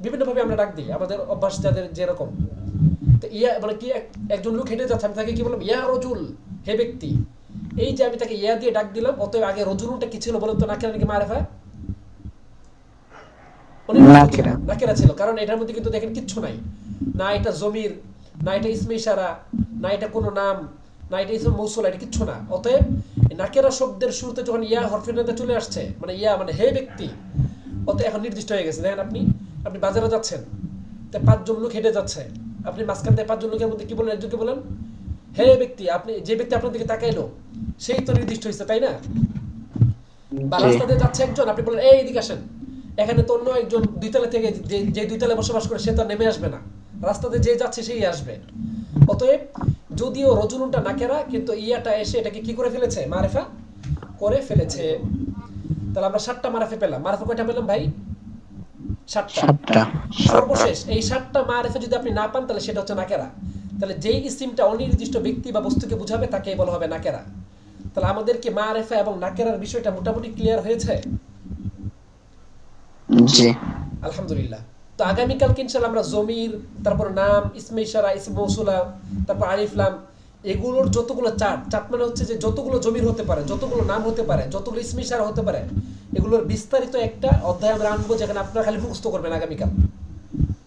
বিভিন্নভাবে আমরা ডাক দিই, আমাদের অভ্যাস যাদের যেরকম। তো ইয়া মানে কি, একজন লোক হেঁটে যাচ্ছে, আমি তাকে কি বললাম? ইয়া রজুল, হে ব্যক্তি। এই যে আমি তাকে ইয়া দিয়ে ডাক দিলাম, অতএব আগে রজুলটা কি ছিল বলেন তো? নাকিরা নাকি মারিফা? নাকিরা ছিল, কারণ এটার মধ্যে কিন্তু দেখেন কিচ্ছু নাই, না এটা জমির, না এটা ইসমে ইশারা, না এটা কোনো নাম, না এটা ইসমে মৌসুল, এটা কিচ্ছু না। অতএব নাকিরা শব্দের শুরুতে যখন ইয়া হরফের মধ্যে চলে আসছে, মানে ইয়া মানে হে ব্যক্তি, অতএব এখন নির্দিষ্ট হয়ে গেছে। দেখেন আপনি বাজারে যাচ্ছেন, তো 5 জন লোক হেঁটে যাচ্ছে, আপনি মাঝখান থেকে 5 জন লোকের মধ্যে কি বলেন? একজনকে বলেন হে ব্যক্তি। আপনি যে ব্যক্তি আপনার দিকে তাকাইলো সেই তো নির্দিষ্ট হয়েছে, তাই না? বা রাস্তা দিয়ে যাচ্ছে একজন, আপনি বলেন এই এদিকে আসেন, এখানে তো অন্য একজন দুইতলা থেকে যে দুইতলায় বসবাস করে সে তো আর নেমে আসবে না, রাস্তাতে যে যাচ্ছে সেই আসবে। অতএব যদিও রজুলুনটা নাকেরা, কিন্তু ইয়াটা এসে এটাকে কি করে ফেলেছে, মারিফা করে ফেলেছে। তাহলে আমরা 7টা মারিফা পেলাম। মারিফা কয়টা পেলাম ভাই? 7টা। 7টা। সর্বশেষ এই 7টা মারিফা যদি আপনি না পান তাহলে সেটা হচ্ছে নাকেরা। তাহলে যেই ইসিমটা অনির্দিষ্ট ব্যক্তি বা বস্তুকে বোঝাবে তাকেই বলা হবে নাকেরা। তাহলে আমাদের কি মারিফা এবং নাকেরার বিষয়টা মোটামুটি ক্লিয়ার হয়েছে? জি। আলহামদুলিল্লাহ। তো আগামীকালকে ইনশাআল্লাহ আমরা জমির, তারপর নাম, ইসমে ইশারা, ইসম মৌসুলা, তারপর আলিফ লাম, এগুলোর যতগুলো চার্ট মানে হচ্ছে যে যতগুলো জমির হতে পারে, যতগুলো নাম হতে পারে, যতগুলো ইসমে ইশারা হতে পারে, এগুলোর বিস্তারিত একটা অধ্যায় আমরা আনবো, যেখানে আপনারা খালি মুখস্থ করবেন আগামীকাল।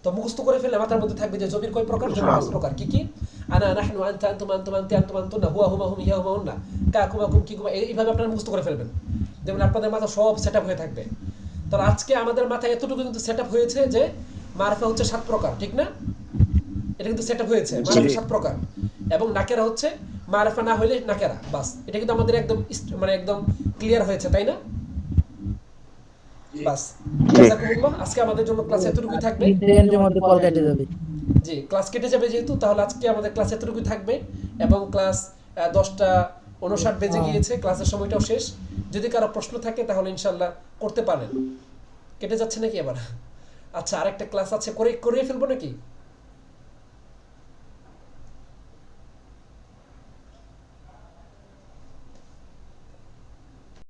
তো মুখস্থ করে ফেললে মাথার মধ্যে থাকবে যে জমির কয় প্রকার, জমির 5 প্রকার। কি কি? আনা, নাহনু, আনতা, আনতুম, আনতুম, আনতি, আনতুম, আনতুনা, হুয়া, হুমা, হুম, ইয়া, হুমা, হুন্না, কাকুমা, কুম, কিকুমা, এইভাবে আপনারা মুখস্থ করে ফেলবেন। যেমন আপনাদের মাথা সব সেটআপ হয়ে থাকবে। তাহলে আজকে আমাদের মাথায় এতটুকু কিন্তু সেটআপ হয়েছে যে মারিফা হচ্ছে 7 প্রকার, ঠিক না? এটা কিন্তু সেটআপ হয়েছে, মারিফা 7 প্রকার, এবং নাকেরা হচ্ছে মারিফা না হইলে নাকেরা, বাস। এটা কিন্তু আমাদের একদম মানে একদম ক্লিয়ার হয়েছে, তাই না? বাস। জাযাকুমুল্লাহ। আজকে আমাদের জন্য ক্লাস এতটুকুই থাকবে। 3 সেকেন্ডের মধ্যে কল কেটে যাবে। জি, ক্লাস কেটে যাবে যেহেতু, তাহলে আজকে আমাদের ক্লাস এতটুকুই থাকবে, এবং ক্লাস 10:59 বেজে গিয়েছে, ক্লাসের সময়টাও শেষ। যদি কারো প্রশ্ন থাকে তাহলে ইনশাআল্লাহ করতে পারেন। কেটে যাচ্ছে নাকি আবার? আচ্ছা, আরেকটা ক্লাস আছে, করে ফেলবো নাকি?